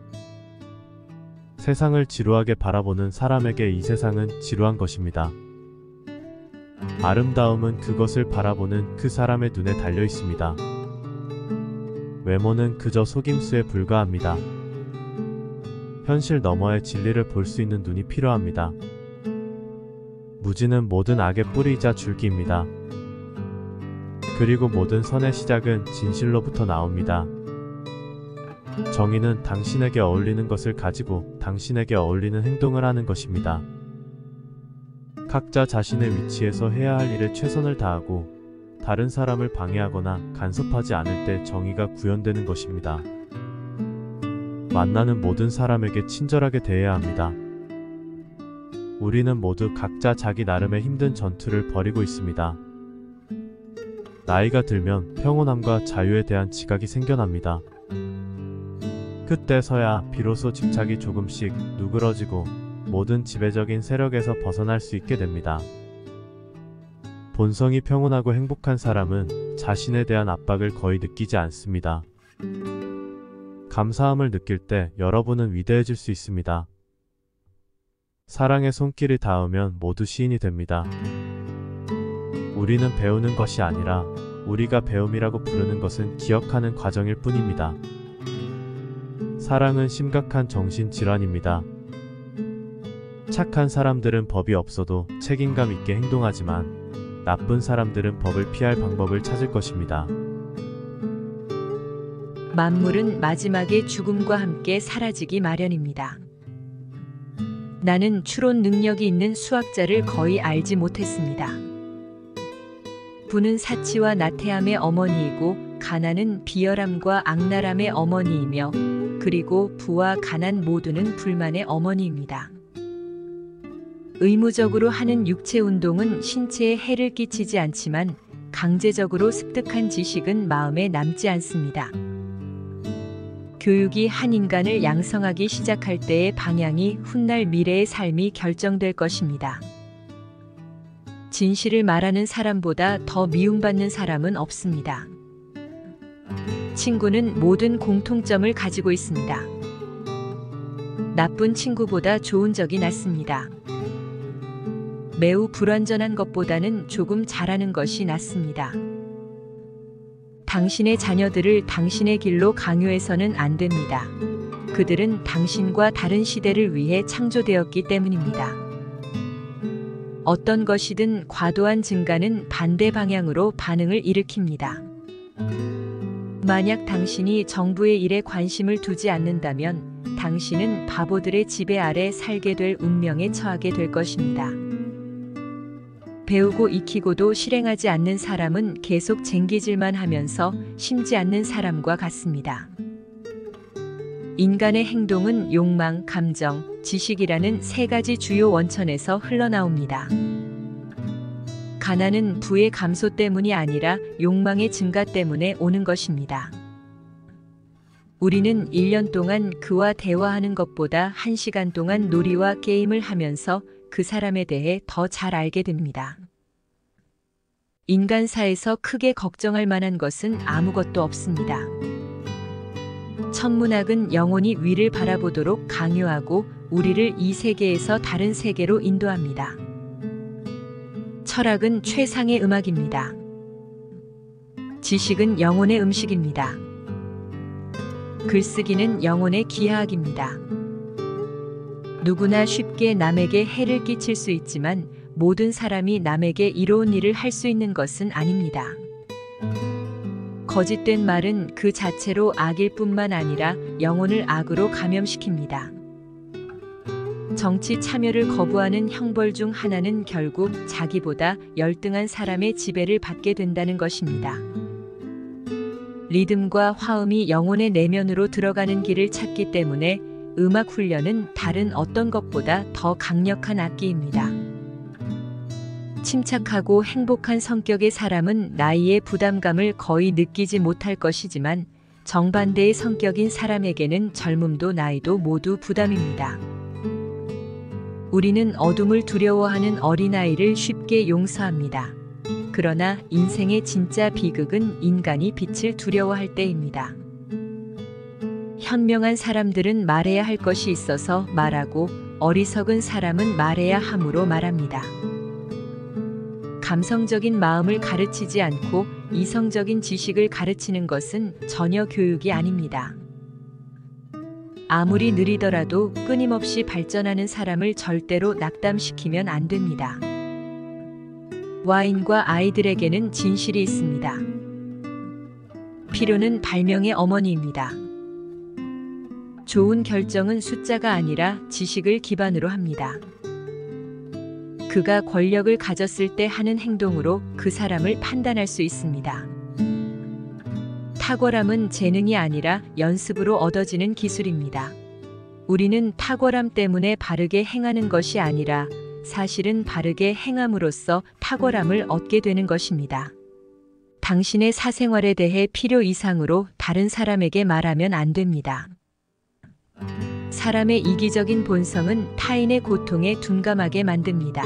세상을 지루하게 바라보는 사람에게 이 세상은 지루한 것입니다. 아름다움은 그것을 바라보는 그 사람의 눈에 달려 있습니다. 외모는 그저 속임수에 불과합니다. 현실 너머의 진리를 볼 수 있는 눈이 필요합니다. 무지는 모든 악의 뿌리이자 줄기입니다. 그리고 모든 선의 시작은 진실로부터 나옵니다. 정의는 당신에게 어울리는 것을 가지고 당신에게 어울리는 행동을 하는 것입니다. 각자 자신의 위치에서 해야 할 일에 최선을 다하고 다른 사람을 방해하거나 간섭하지 않을 때 정의가 구현되는 것입니다. 만나는 모든 사람에게 친절하게 대해야 합니다. 우리는 모두 각자 자기 나름의 힘든 전투를 벌이고 있습니다. 나이가 들면 평온함과 자유에 대한 지각이 생겨납니다. 그때서야 비로소 집착이 조금씩 누그러지고 모든 지배적인 세력에서 벗어날 수 있게 됩니다. 본성이 평온하고 행복한 사람은 자신에 대한 압박을 거의 느끼지 않습니다. 감사함을 느낄 때 여러분은 위대해질 수 있습니다. 사랑의 손길이 닿으면 모두 시인이 됩니다. 우리는 배우는 것이 아니라 우리가 배움이라고 부르는 것은 기억하는 과정일 뿐입니다. 사랑은 심각한 정신질환입니다. 착한 사람들은 법이 없어도 책임감 있게 행동하지만 나쁜 사람들은 법을 피할 방법을 찾을 것입니다. 만물은 마지막에 죽음과 함께 사라지기 마련입니다. 나는 추론 능력이 있는 수학자를 거의 알지 못했습니다. 부는 사치와 나태함의 어머니이고 가난은 비열함과 악랄함의 어머니이며 그리고 부와 가난 모두는 불만의 어머니입니다. 의무적으로 하는 육체 운동은 신체에 해를 끼치지 않지만 강제적으로 습득한 지식은 마음에 남지 않습니다. 교육이 한 인간을 양성하기 시작할 때의 방향이 훗날 미래의 삶이 결정될 것입니다. 진실을 말하는 사람보다 더 미움받는 사람은 없습니다. 친구는 모든 공통점을 가지고 있습니다. 나쁜 친구보다 좋은 적이 낫습니다. 매우 불완전한 것보다는 조금 잘하는 것이 낫습니다. 당신의 자녀들을 당신의 길로 강요해서는 안 됩니다. 그들은 당신과 다른 시대를 위해 창조되었기 때문입니다. 어떤 것이든 과도한 증가는 반대 방향으로 반응을 일으킵니다. 만약 당신이 정부의 일에 관심을 두지 않는다면 당신은 바보들의 지배 아래 살게 될 운명에 처하게 될 것입니다. 배우고 익히고도 실행하지 않는 사람은 계속 쟁기질만 하면서 심지 않는 사람과 같습니다. 인간의 행동은 욕망, 감정, 지식이라는 세 가지 주요 원천에서 흘러나옵니다. 가난은 부의 감소 때문이 아니라 욕망의 증가 때문에 오는 것입니다. 우리는 1년 동안 그와 대화하는 것보다 1시간 동안 놀이와 게임을 하면서 그 사람에 대해 더 잘 알게 됩니다. 인간사에서 크게 걱정할 만한 것은 아무것도 없습니다. 천문학은 영혼이 위를 바라보도록 강요하고 우리를 이 세계에서 다른 세계로 인도합니다. 철학은 최상의 음악입니다. 지식은 영혼의 음식입니다. 글쓰기는 영혼의 기하학입니다. 누구나 쉽게 남에게 해를 끼칠 수 있지만 모든 사람이 남에게 이로운 일을 할 수 있는 것은 아닙니다. 거짓된 말은 그 자체로 악일 뿐만 아니라 영혼을 악으로 감염시킵니다. 정치 참여를 거부하는 형벌 중 하나는 결국 자기보다 열등한 사람의 지배를 받게 된다는 것입니다. 리듬과 화음이 영혼의 내면으로 들어가는 길을 찾기 때문에 음악 훈련은 다른 어떤 것보다 더 강력한 악기입니다. 침착하고 행복한 성격의 사람은 나이의 부담감을 거의 느끼지 못할 것이지만 정반대의 성격인 사람에게는 젊음도 나이도 모두 부담입니다. 우리는 어둠을 두려워하는 어린아이를 쉽게 용서합니다. 그러나 인생의 진짜 비극은 인간이 빛을 두려워할 때입니다. 현명한 사람들은 말해야 할 것이 있어서 말하고 어리석은 사람은 말해야 함으로 말합니다. 감성적인 마음을 가르치지 않고 이성적인 지식을 가르치는 것은 전혀 교육이 아닙니다. 아무리 느리더라도 끊임없이 발전하는 사람을 절대로 낙담시키면 안 됩니다. 와인과 아이들에게는 진실이 있습니다. 필요는 발명의 어머니입니다. 좋은 결정은 숫자가 아니라 지식을 기반으로 합니다. 그가 권력을 가졌을 때 하는 행동으로 그 사람을 판단할 수 있습니다. 탁월함은 재능이 아니라 연습으로 얻어지는 기술입니다. 우리는 탁월함 때문에 바르게 행하는 것이 아니라 사실은 바르게 행함으로써 탁월함을 얻게 되는 것입니다. 당신의 사생활에 대해 필요 이상으로 다른 사람에게 말하면 안 됩니다. 사람의 이기적인 본성은 타인의 고통에 둔감하게 만듭니다.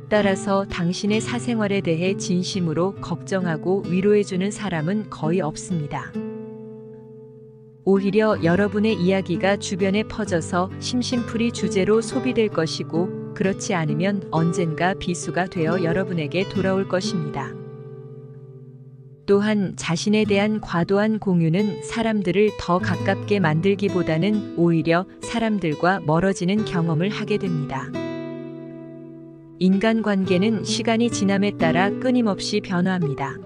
따라서 당신의 사생활에 대해 진심으로 걱정하고 위로해주는 사람은 거의 없습니다. 오히려 여러분의 이야기가 주변에 퍼져서 심심풀이 주제로 소비될 것이고 그렇지 않으면 언젠가 비수가 되어 여러분에게 돌아올 것입니다. 또한 자신에 대한 과도한 공유는 사람들을 더 가깝게 만들기보다는 오히려 사람들과 멀어지는 경험을 하게 됩니다. 인간관계는 시간이 지남에 따라 끊임없이 변화합니다.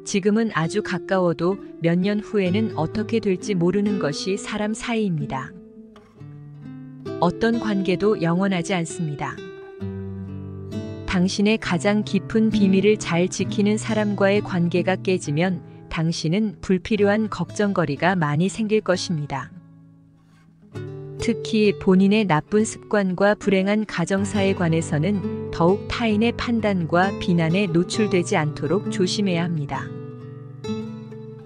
지금은 아주 가까워도 몇 년 후에는 어떻게 될지 모르는 것이 사람 사이입니다. 어떤 관계도 영원하지 않습니다. 당신의 가장 깊은 비밀을 잘 지키는 사람과의 관계가 깨지면 당신은 불필요한 걱정거리가 많이 생길 것입니다. 특히 본인의 나쁜 습관과 불행한 가정사에 관해서는 더욱 타인의 판단과 비난에 노출되지 않도록 조심해야 합니다.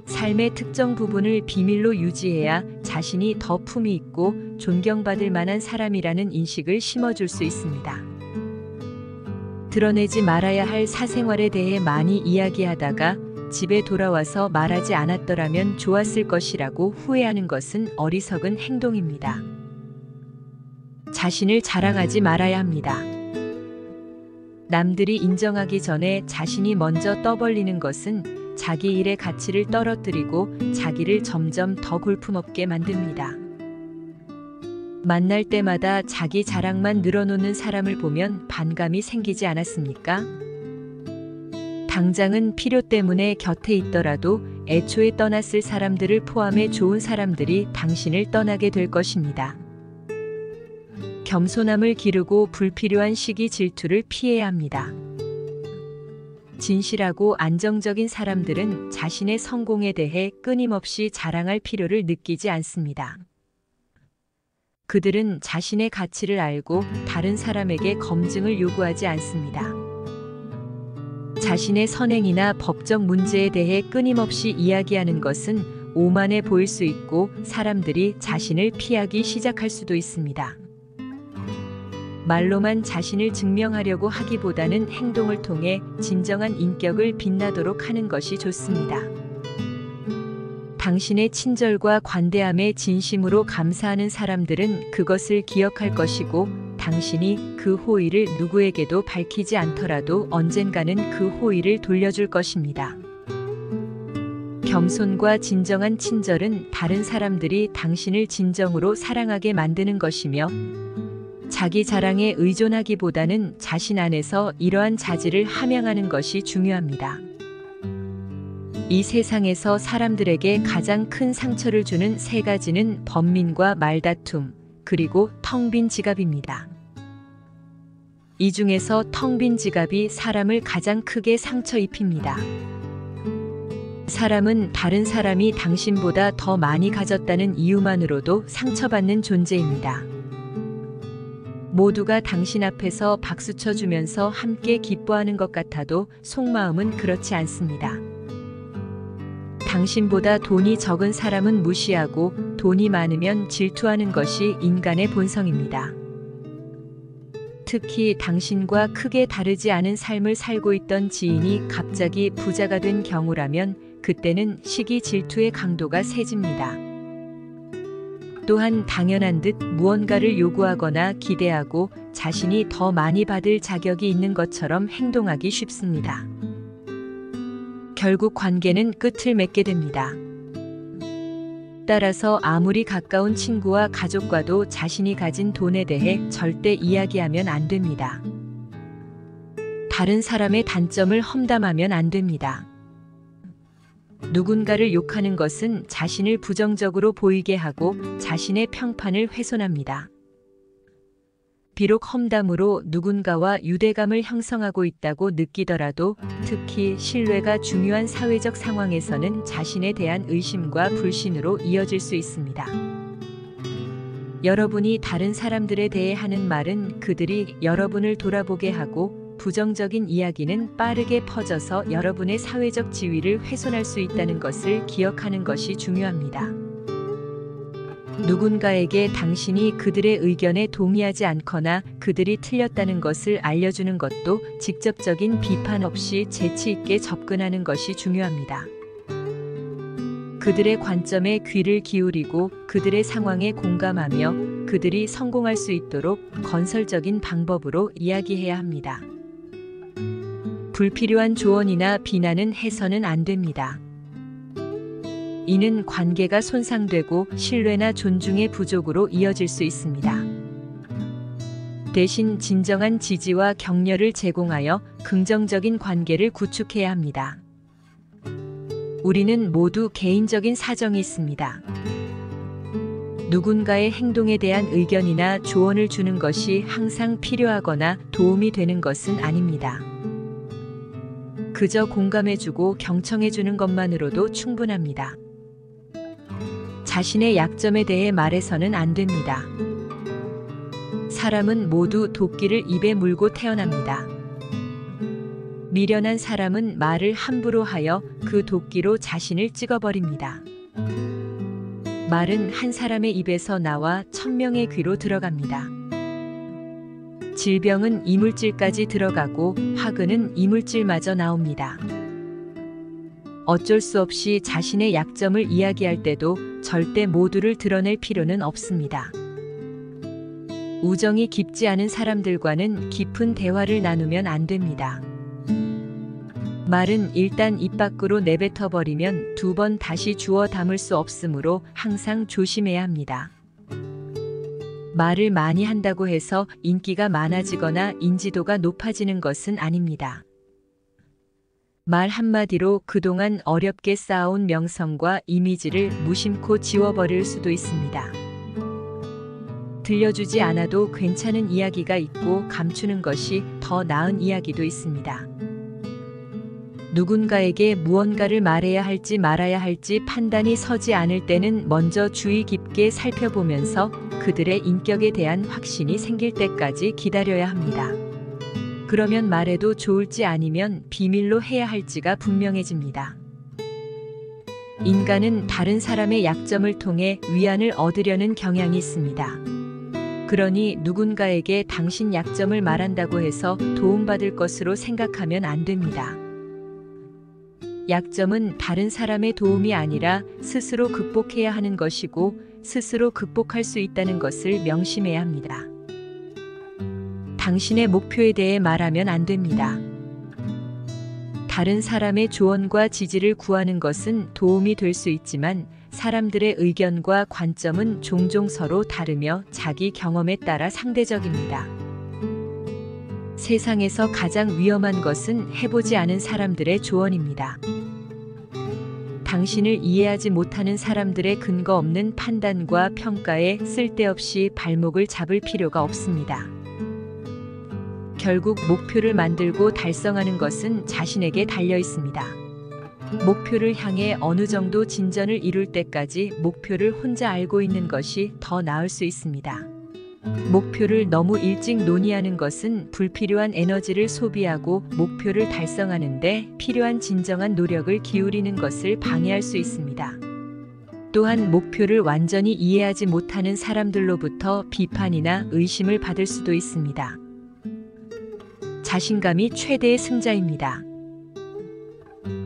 삶의 특정 부분을 비밀로 유지해야 자신이 더 품위 있고 존경받을 만한 사람이라는 인식을 심어줄 수 있습니다. 드러내지 말아야 할 사생활에 대해 많이 이야기하다가 집에 돌아와서 말하지 않았더라면 좋았을 것이라고 후회하는 것은 어리석은 행동입니다. 자신을 자랑하지 말아야 합니다. 남들이 인정하기 전에 자신이 먼저 떠벌리는 것은 자기 일의 가치를 떨어뜨리고 자기를 점점 더 볼품없게 만듭니다. 만날 때마다 자기 자랑만 늘어놓는 사람을 보면 반감이 생기지 않았습니까? 당장은 필요 때문에 곁에 있더라도 애초에 떠났을 사람들을 포함해 좋은 사람들이 당신을 떠나게 될 것입니다. 겸손함을 기르고 불필요한 시기 질투를 피해야 합니다. 진실하고 안정적인 사람들은 자신의 성공에 대해 끊임없이 자랑할 필요를 느끼지 않습니다. 그들은 자신의 가치를 알고 다른 사람에게 검증을 요구하지 않습니다. 자신의 선행이나 법적 문제에 대해 끊임없이 이야기하는 것은 오만해 보일 수 있고 사람들이 자신을 피하기 시작할 수도 있습니다. 말로만 자신을 증명하려고 하기보다는 행동을 통해 진정한 인격을 빛나도록 하는 것이 좋습니다. 당신의 친절과 관대함에 진심으로 감사하는 사람들은 그것을 기억할 것이고 당신이 그 호의를 누구에게도 밝히지 않더라도 언젠가는 그 호의를 돌려줄 것입니다. 겸손과 진정한 친절은 다른 사람들이 당신을 진정으로 사랑하게 만드는 것이며 자기 자랑에 의존하기보다는 자신 안에서 이러한 자질을 함양하는 것이 중요합니다. 이 세상에서 사람들에게 가장 큰 상처를 주는 세 가지는 번민과 말다툼, 그리고 텅 빈 지갑입니다. 이 중에서 텅 빈 지갑이 사람을 가장 크게 상처 입힙니다. 사람은 다른 사람이 당신보다 더 많이 가졌다는 이유만으로도 상처받는 존재입니다. 모두가 당신 앞에서 박수쳐 주면서 함께 기뻐하는 것 같아도 속마음은 그렇지 않습니다. 당신보다 돈이 적은 사람은 무시하고 돈이 많으면 질투하는 것이 인간의 본성입니다. 특히 당신과 크게 다르지 않은 삶을 살고 있던 지인이 갑자기 부자가 된 경우라면 그때는 시기 질투의 강도가 세집니다. 또한 당연한 듯 무언가를 요구하거나 기대하고 자신이 더 많이 받을 자격이 있는 것처럼 행동하기 쉽습니다. 결국 관계는 끝을 맺게 됩니다. 따라서 아무리 가까운 친구와 가족과도 자신이 가진 돈에 대해 절대 이야기하면 안 됩니다. 다른 사람의 단점을 험담하면 안 됩니다. 누군가를 욕하는 것은 자신을 부정적으로 보이게 하고 자신의 평판을 훼손합니다. 비록 험담으로 누군가와 유대감을 형성하고 있다고 느끼더라도 특히 신뢰가 중요한 사회적 상황에서는 자신에 대한 의심과 불신으로 이어질 수 있습니다. 여러분이 다른 사람들에 대해 하는 말은 그들이 여러분을 돌아보게 하고 부정적인 이야기는 빠르게 퍼져서 여러분의 사회적 지위를 훼손할 수 있다는 것을 기억하는 것이 중요합니다. 누군가에게 당신이 그들의 의견에 동의하지 않거나 그들이 틀렸다는 것을 알려주는 것도 직접적인 비판 없이 재치 있게 접근하는 것이 중요합니다. 그들의 관점에 귀를 기울이고 그들의 상황에 공감하며 그들이 성공할 수 있도록 건설적인 방법으로 이야기해야 합니다. 불필요한 조언이나 비난은 해서는 안 됩니다. 이는 관계가 손상되고 신뢰나 존중의 부족으로 이어질 수 있습니다. 대신 진정한 지지와 격려를 제공하여 긍정적인 관계를 구축해야 합니다. 우리는 모두 개인적인 사정이 있습니다. 누군가의 행동에 대한 의견이나 조언을 주는 것이 항상 필요하거나 도움이 되는 것은 아닙니다. 그저 공감해주고 경청해주는 것만으로도 충분합니다. 자신의 약점에 대해 말해서는 안 됩니다. 사람은 모두 도끼를 입에 물고 태어납니다. 미련한 사람은 말을 함부로 하여 그 도끼로 자신을 찍어버립니다. 말은 한 사람의 입에서 나와 1000명의 귀로 들어갑니다. 질병은 이물질까지 들어가고 화근은 이물질마저 나옵니다. 어쩔 수 없이 자신의 약점을 이야기할 때도 절대 모두를 드러낼 필요는 없습니다. 우정이 깊지 않은 사람들과는 깊은 대화를 나누면 안 됩니다. 말은 일단 입 밖으로 내뱉어 버리면 2번 다시 주워 담을 수 없으므로 항상 조심해야 합니다. 말을 많이 한다고 해서 인기가 많아지거나 인지도가 높아지는 것은 아닙니다. 말 한마디로 그동안 어렵게 쌓아온 명성과 이미지를 무심코 지워버릴 수도 있습니다. 들려주지 않아도 괜찮은 이야기가 있고 감추는 것이 더 나은 이야기도 있습니다. 누군가에게 무언가를 말해야 할지 말아야 할지 판단이 서지 않을 때는 먼저 주의 깊게 살펴보면서 그들의 인격에 대한 확신이 생길 때까지 기다려야 합니다. 그러면 말해도 좋을지 아니면 비밀로 해야 할지가 분명해집니다. 인간은 다른 사람의 약점을 통해 위안을 얻으려는 경향이 있습니다. 그러니 누군가에게 당신 약점을 말한다고 해서 도움받을 것으로 생각하면 안 됩니다. 약점은 다른 사람의 도움이 아니라 스스로 극복해야 하는 것이고 스스로 극복할 수 있다는 것을 명심해야 합니다. 당신의 목표에 대해 말하면 안 됩니다. 다른 사람의 조언과 지지를 구하는 것은 도움이 될 수 있지만 사람들의 의견과 관점은 종종 서로 다르며 자기 경험에 따라 상대적입니다. 세상에서 가장 위험한 것은 해보지 않은 사람들의 조언입니다. 당신을 이해하지 못하는 사람들의 근거 없는 판단과 평가에 쓸데없이 발목을 잡을 필요가 없습니다. 결국 목표를 만들고 달성하는 것은 자신에게 달려 있습니다. 목표를 향해 어느 정도 진전을 이룰 때까지 목표를 혼자 알고 있는 것이 더 나을 수 있습니다. 목표를 너무 일찍 논의하는 것은 불필요한 에너지를 소비하고 목표를 달성하는 데 필요한 진정한 노력을 기울이는 것을 방해할 수 있습니다. 또한 목표를 완전히 이해하지 못하는 사람들로부터 비판이나 의심을 받을 수도 있습니다. 자신감이 최대의 승자입니다.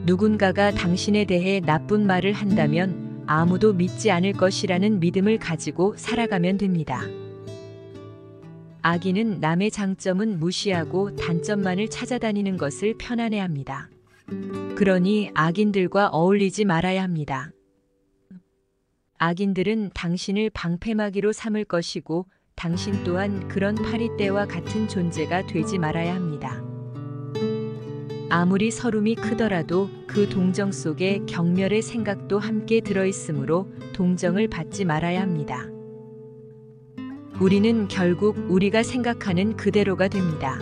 누군가가 당신에 대해 나쁜 말을 한다면 아무도 믿지 않을 것이라는 믿음을 가지고 살아가면 됩니다. 악인은 남의 장점은 무시하고 단점만을 찾아다니는 것을 편안해합니다. 그러니 악인들과 어울리지 말아야 합니다. 악인들은 당신을 방패막이로 삼을 것이고 당신 또한 그런 파리떼와 같은 존재가 되지 말아야 합니다. 아무리 서름이 크더라도 그 동정 속에 경멸의 생각도 함께 들어있으므로 동정을 받지 말아야 합니다. 우리는 결국 우리가 생각하는 그대로가 됩니다.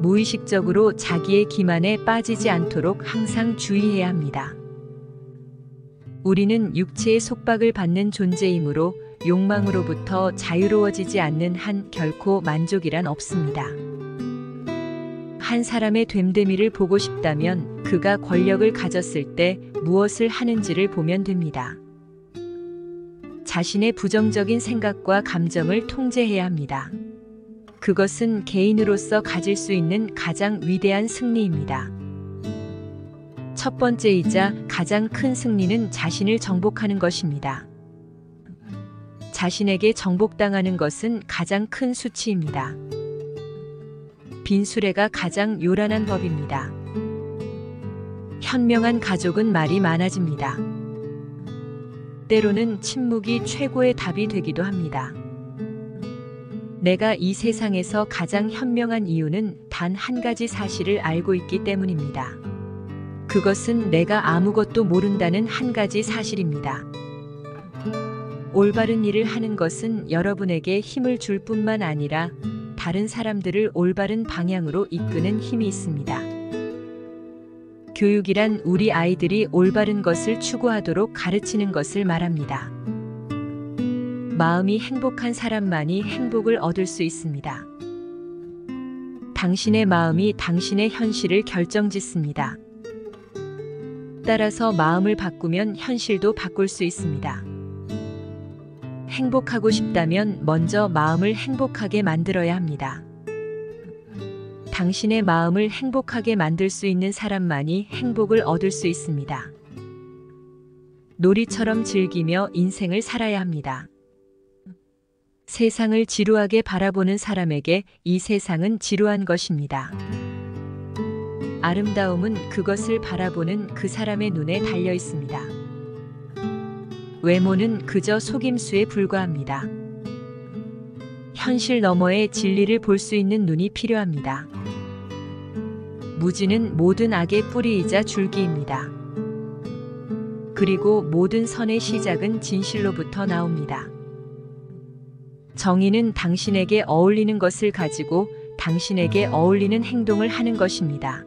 무의식적으로 자기의 기만에 빠지지 않도록 항상 주의해야 합니다. 우리는 육체의 속박을 받는 존재이므로 욕망으로부터 자유로워지지 않는 한 결코 만족이란 없습니다. 한 사람의 됨됨이를 보고 싶다면 그가 권력을 가졌을 때 무엇을 하는지를 보면 됩니다. 자신의 부정적인 생각과 감정을 통제해야 합니다. 그것은 개인으로서 가질 수 있는 가장 위대한 승리입니다. 첫 번째이자 가장 큰 승리는 자신을 정복하는 것입니다. 자신에게 정복당하는 것은 가장 큰 수치입니다. 빈 수레가 가장 요란한 법입니다. 현명한 가족은 말이 많아집니다. 때로는 침묵이 최고의 답이 되기도 합니다. 내가 이 세상에서 가장 현명한 이유는 단 한 가지 사실을 알고 있기 때문입니다. 그것은 내가 아무것도 모른다는 한 가지 사실입니다. 올바른 일을 하는 것은 여러분에게 힘을 줄 뿐만 아니라 다른 사람들을 올바른 방향으로 이끄는 힘이 있습니다. 교육이란 우리 아이들이 올바른 것을 추구하도록 가르치는 것을 말합니다. 마음이 행복한 사람만이 행복을 얻을 수 있습니다. 당신의 마음이 당신의 현실을 결정짓습니다. 따라서 마음을 바꾸면 현실도 바꿀 수 있습니다. 행복하고 싶다면 먼저 마음을 행복하게 만들어야 합니다. 당신의 마음을 행복하게 만들 수 있는 사람만이 행복을 얻을 수 있습니다. 놀이처럼 즐기며 인생을 살아야 합니다. 세상을 지루하게 바라보는 사람에게 이 세상은 지루한 것입니다. 아름다움은 그것을 바라보는 그 사람의 눈에 달려 있습니다. 외모는 그저 속임수에 불과합니다. 현실 너머의 진리를 볼 수 있는 눈이 필요합니다. 무지는 모든 악의 뿌리이자 줄기입니다. 그리고 모든 선의 시작은 진실로부터 나옵니다. 정의는 당신에게 어울리는 것을 가지고 당신에게 어울리는 행동을 하는 것입니다.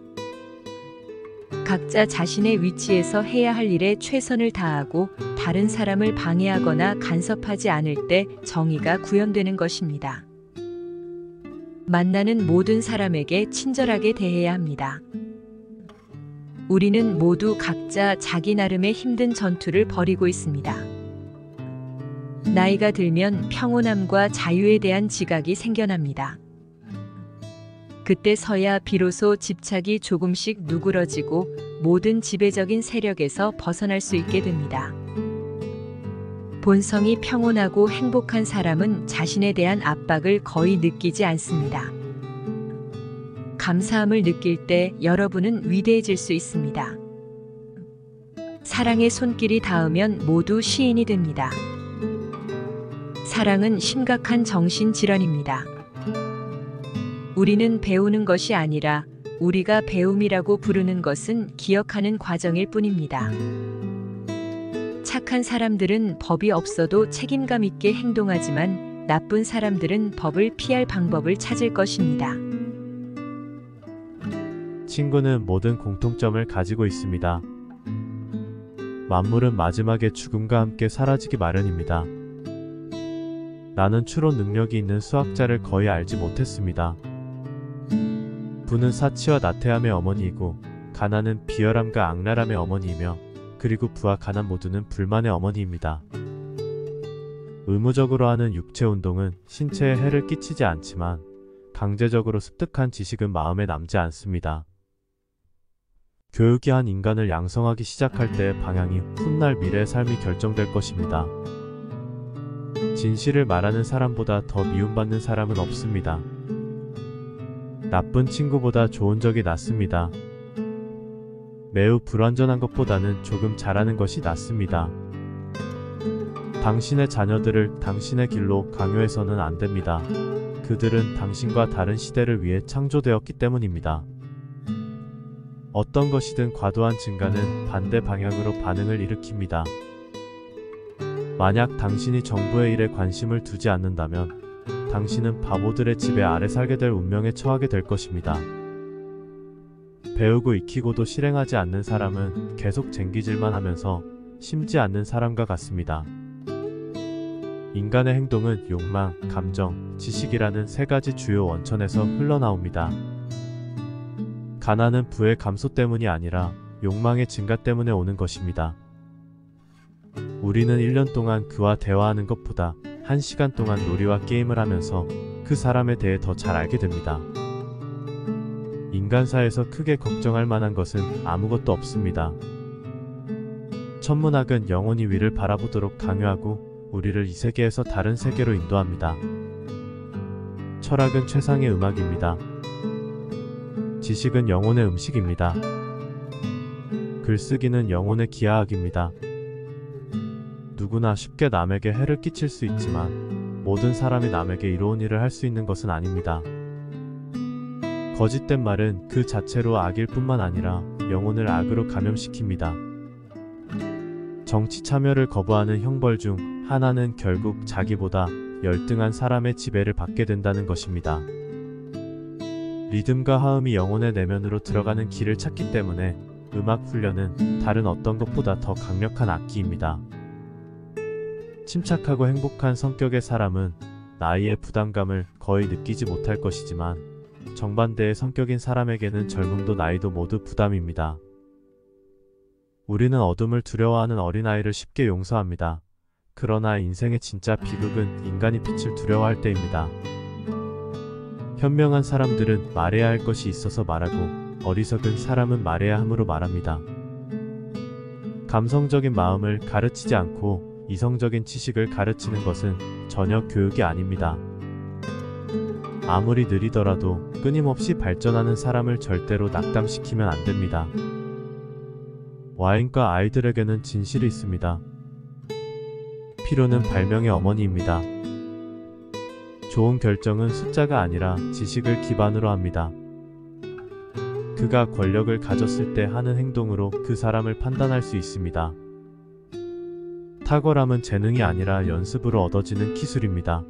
각자 자신의 위치에서 해야 할 일에 최선을 다하고 다른 사람을 방해하거나 간섭하지 않을 때 정의가 구현되는 것입니다. 만나는 모든 사람에게 친절하게 대해야 합니다. 우리는 모두 각자 자기 나름의 힘든 전투를 벌이고 있습니다. 나이가 들면 평온함과 자유에 대한 지각이 생겨납니다. 그때서야 비로소 집착이 조금씩 누그러지고 모든 지배적인 세력에서 벗어날 수 있게 됩니다. 본성이 평온하고 행복한 사람은 자신에 대한 압박을 거의 느끼지 않습니다. 감사함을 느낄 때 여러분은 위대해질 수 있습니다. 사랑의 손길이 닿으면 모두 시인이 됩니다. 사랑은 심각한 정신질환입니다. 우리는 배우는 것이 아니라 우리가 배움이라고 부르는 것은 기억하는 과정일 뿐입니다. 착한 사람들은 법이 없어도 책임감 있게 행동하지만 나쁜 사람들은 법을 피할 방법을 찾을 것입니다. 친구는 모든 공통점을 가지고 있습니다. 만물은 마지막에 죽음과 함께 사라지기 마련입니다. 나는 추론 능력이 있는 수학자를 거의 알지 못했습니다. 부는 사치와 나태함의 어머니이고 가난은 비열함과 악랄함의 어머니이며 그리고 부와 가난 모두는 불만의 어머니입니다. 의무적으로 하는 육체운동은 신체에 해를 끼치지 않지만 강제적으로 습득한 지식은 마음에 남지 않습니다. 교육이 한 인간을 양성하기 시작할 때의 방향이 훗날 미래의 삶이 결정될 것입니다. 진실을 말하는 사람보다 더 미움받는 사람은 없습니다. 나쁜 친구보다 좋은 적이 낫습니다. 매우 불완전한 것보다는 조금 잘하는 것이 낫습니다. 당신의 자녀들을 당신의 길로 강요해서는 안 됩니다. 그들은 당신과 다른 시대를 위해 창조되었기 때문입니다. 어떤 것이든 과도한 증가는 반대 방향으로 반응을 일으킵니다. 만약 당신이 정부의 일에 관심을 두지 않는다면 당신은 바보들의 지배 아래 살게 될 운명에 처하게 될 것입니다. 배우고 익히고도 실행하지 않는 사람은 계속 쟁기질만 하면서 심지 않는 사람과 같습니다. 인간의 행동은 욕망, 감정, 지식이라는 세 가지 주요 원천에서 흘러나옵니다. 가난은 부의 감소 때문이 아니라 욕망의 증가 때문에 오는 것입니다. 우리는 1년 동안 그와 대화하는 것보다 1시간 동안 놀이와 게임을 하면서 그 사람에 대해 더 잘 알게 됩니다. 인간사에서 크게 걱정할 만한 것은 아무것도 없습니다. 천문학은 영원히 위를 바라보도록 강요하고 우리를 이 세계에서 다른 세계로 인도합니다. 철학은 최상의 음악입니다. 지식은 영혼의 음식입니다. 글쓰기는 영혼의 기하학입니다. 누구나 쉽게 남에게 해를 끼칠 수 있지만 모든 사람이 남에게 이로운 일을 할 수 있는 것은 아닙니다. 거짓된 말은 그 자체로 악일 뿐만 아니라 영혼을 악으로 감염시킵니다. 정치 참여를 거부하는 형벌 중 하나는 결국 자기보다 열등한 사람의 지배를 받게 된다는 것입니다. 리듬과 화음이 영혼의 내면으로 들어가는 길을 찾기 때문에 음악 훈련은 다른 어떤 것보다 더 강력한 악기입니다. 침착하고 행복한 성격의 사람은 나이의 부담감을 거의 느끼지 못할 것이지만 정반대의 성격인 사람에게는 젊음도 나이도 모두 부담입니다. 우리는 어둠을 두려워하는 어린아이를 쉽게 용서합니다. 그러나 인생의 진짜 비극은 인간이 빛을 두려워할 때입니다. 현명한 사람들은 말해야 할 것이 있어서 말하고 어리석은 사람은 말해야 함으로 말합니다. 감성적인 마음을 가르치지 않고 이성적인 지식을 가르치는 것은 전혀 교육이 아닙니다. 아무리 느리더라도 끊임없이 발전하는 사람을 절대로 낙담시키면 안 됩니다. 와인과 아이들에게는 진실이 있습니다. 필요는 발명의 어머니입니다. 좋은 결정은 숫자가 아니라 지식을 기반으로 합니다. 그가 권력을 가졌을 때 하는 행동으로 그 사람을 판단할 수 있습니다. 탁월함은 재능이 아니라 연습으로 얻어지는 기술입니다.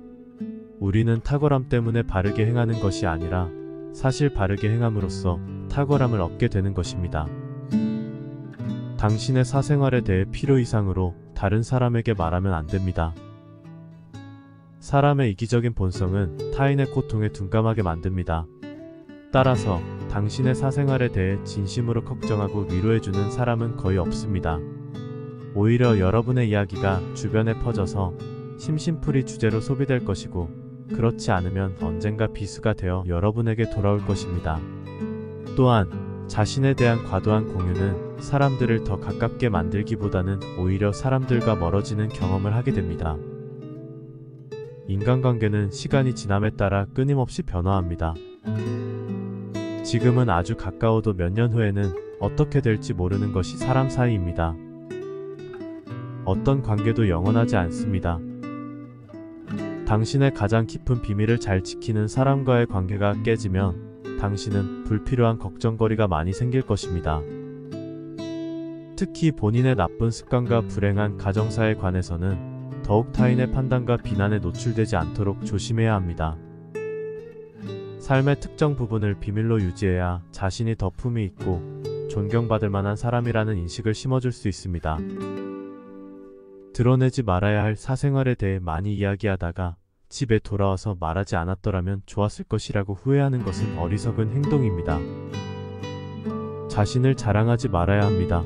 우리는 탁월함 때문에 바르게 행하는 것이 아니라 사실 바르게 행함으로써 탁월함을 얻게 되는 것입니다. 당신의 사생활에 대해 필요 이상으로 다른 사람에게 말하면 안 됩니다. 사람의 이기적인 본성은 타인의 고통에 둔감하게 만듭니다. 따라서 당신의 사생활에 대해 진심으로 걱정하고 위로해주는 사람은 거의 없습니다. 오히려 여러분의 이야기가 주변에 퍼져서 심심풀이 주제로 소비될 것이고, 그렇지 않으면 언젠가 비수가 되어 여러분에게 돌아올 것입니다. 또한 자신에 대한 과도한 공유는 사람들을 더 가깝게 만들기보다는 오히려 사람들과 멀어지는 경험을 하게 됩니다. 인간관계는 시간이 지남에 따라 끊임없이 변화합니다. 지금은 아주 가까워도 몇 년 후에는 어떻게 될지 모르는 것이 사람 사이입니다. 어떤 관계도 영원하지 않습니다. 당신의 가장 깊은 비밀을 잘 지키는 사람과의 관계가 깨지면 당신은 불필요한 걱정거리가 많이 생길 것입니다. 특히 본인의 나쁜 습관과 불행한 가정사에 관해서는 더욱 타인의 판단과 비난에 노출되지 않도록 조심해야 합니다. 삶의 특정 부분을 비밀로 유지해야 자신이 더 품위 있고 존경받을 만한 사람이라는 인식을 심어줄 수 있습니다. 드러내지 말아야 할 사생활에 대해 많이 이야기하다가 집에 돌아와서 말하지 않았더라면 좋았을 것이라고 후회하는 것은 어리석은 행동입니다. 자신을 자랑하지 말아야 합니다.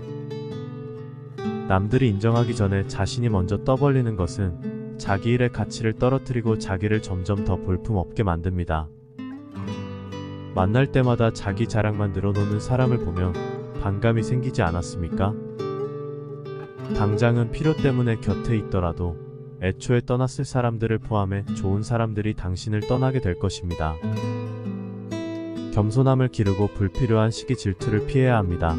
남들이 인정하기 전에 자신이 먼저 떠벌리는 것은 자기 일의 가치를 떨어뜨리고 자기를 점점 더 볼품없게 만듭니다. 만날 때마다 자기 자랑만 늘어놓는 사람을 보면 반감이 생기지 않았습니까? 당장은 필요 때문에 곁에 있더라도 애초에 떠났을 사람들을 포함해 좋은 사람들이 당신을 떠나게 될 것입니다. 겸손함을 기르고 불필요한 시기 질투를 피해야 합니다.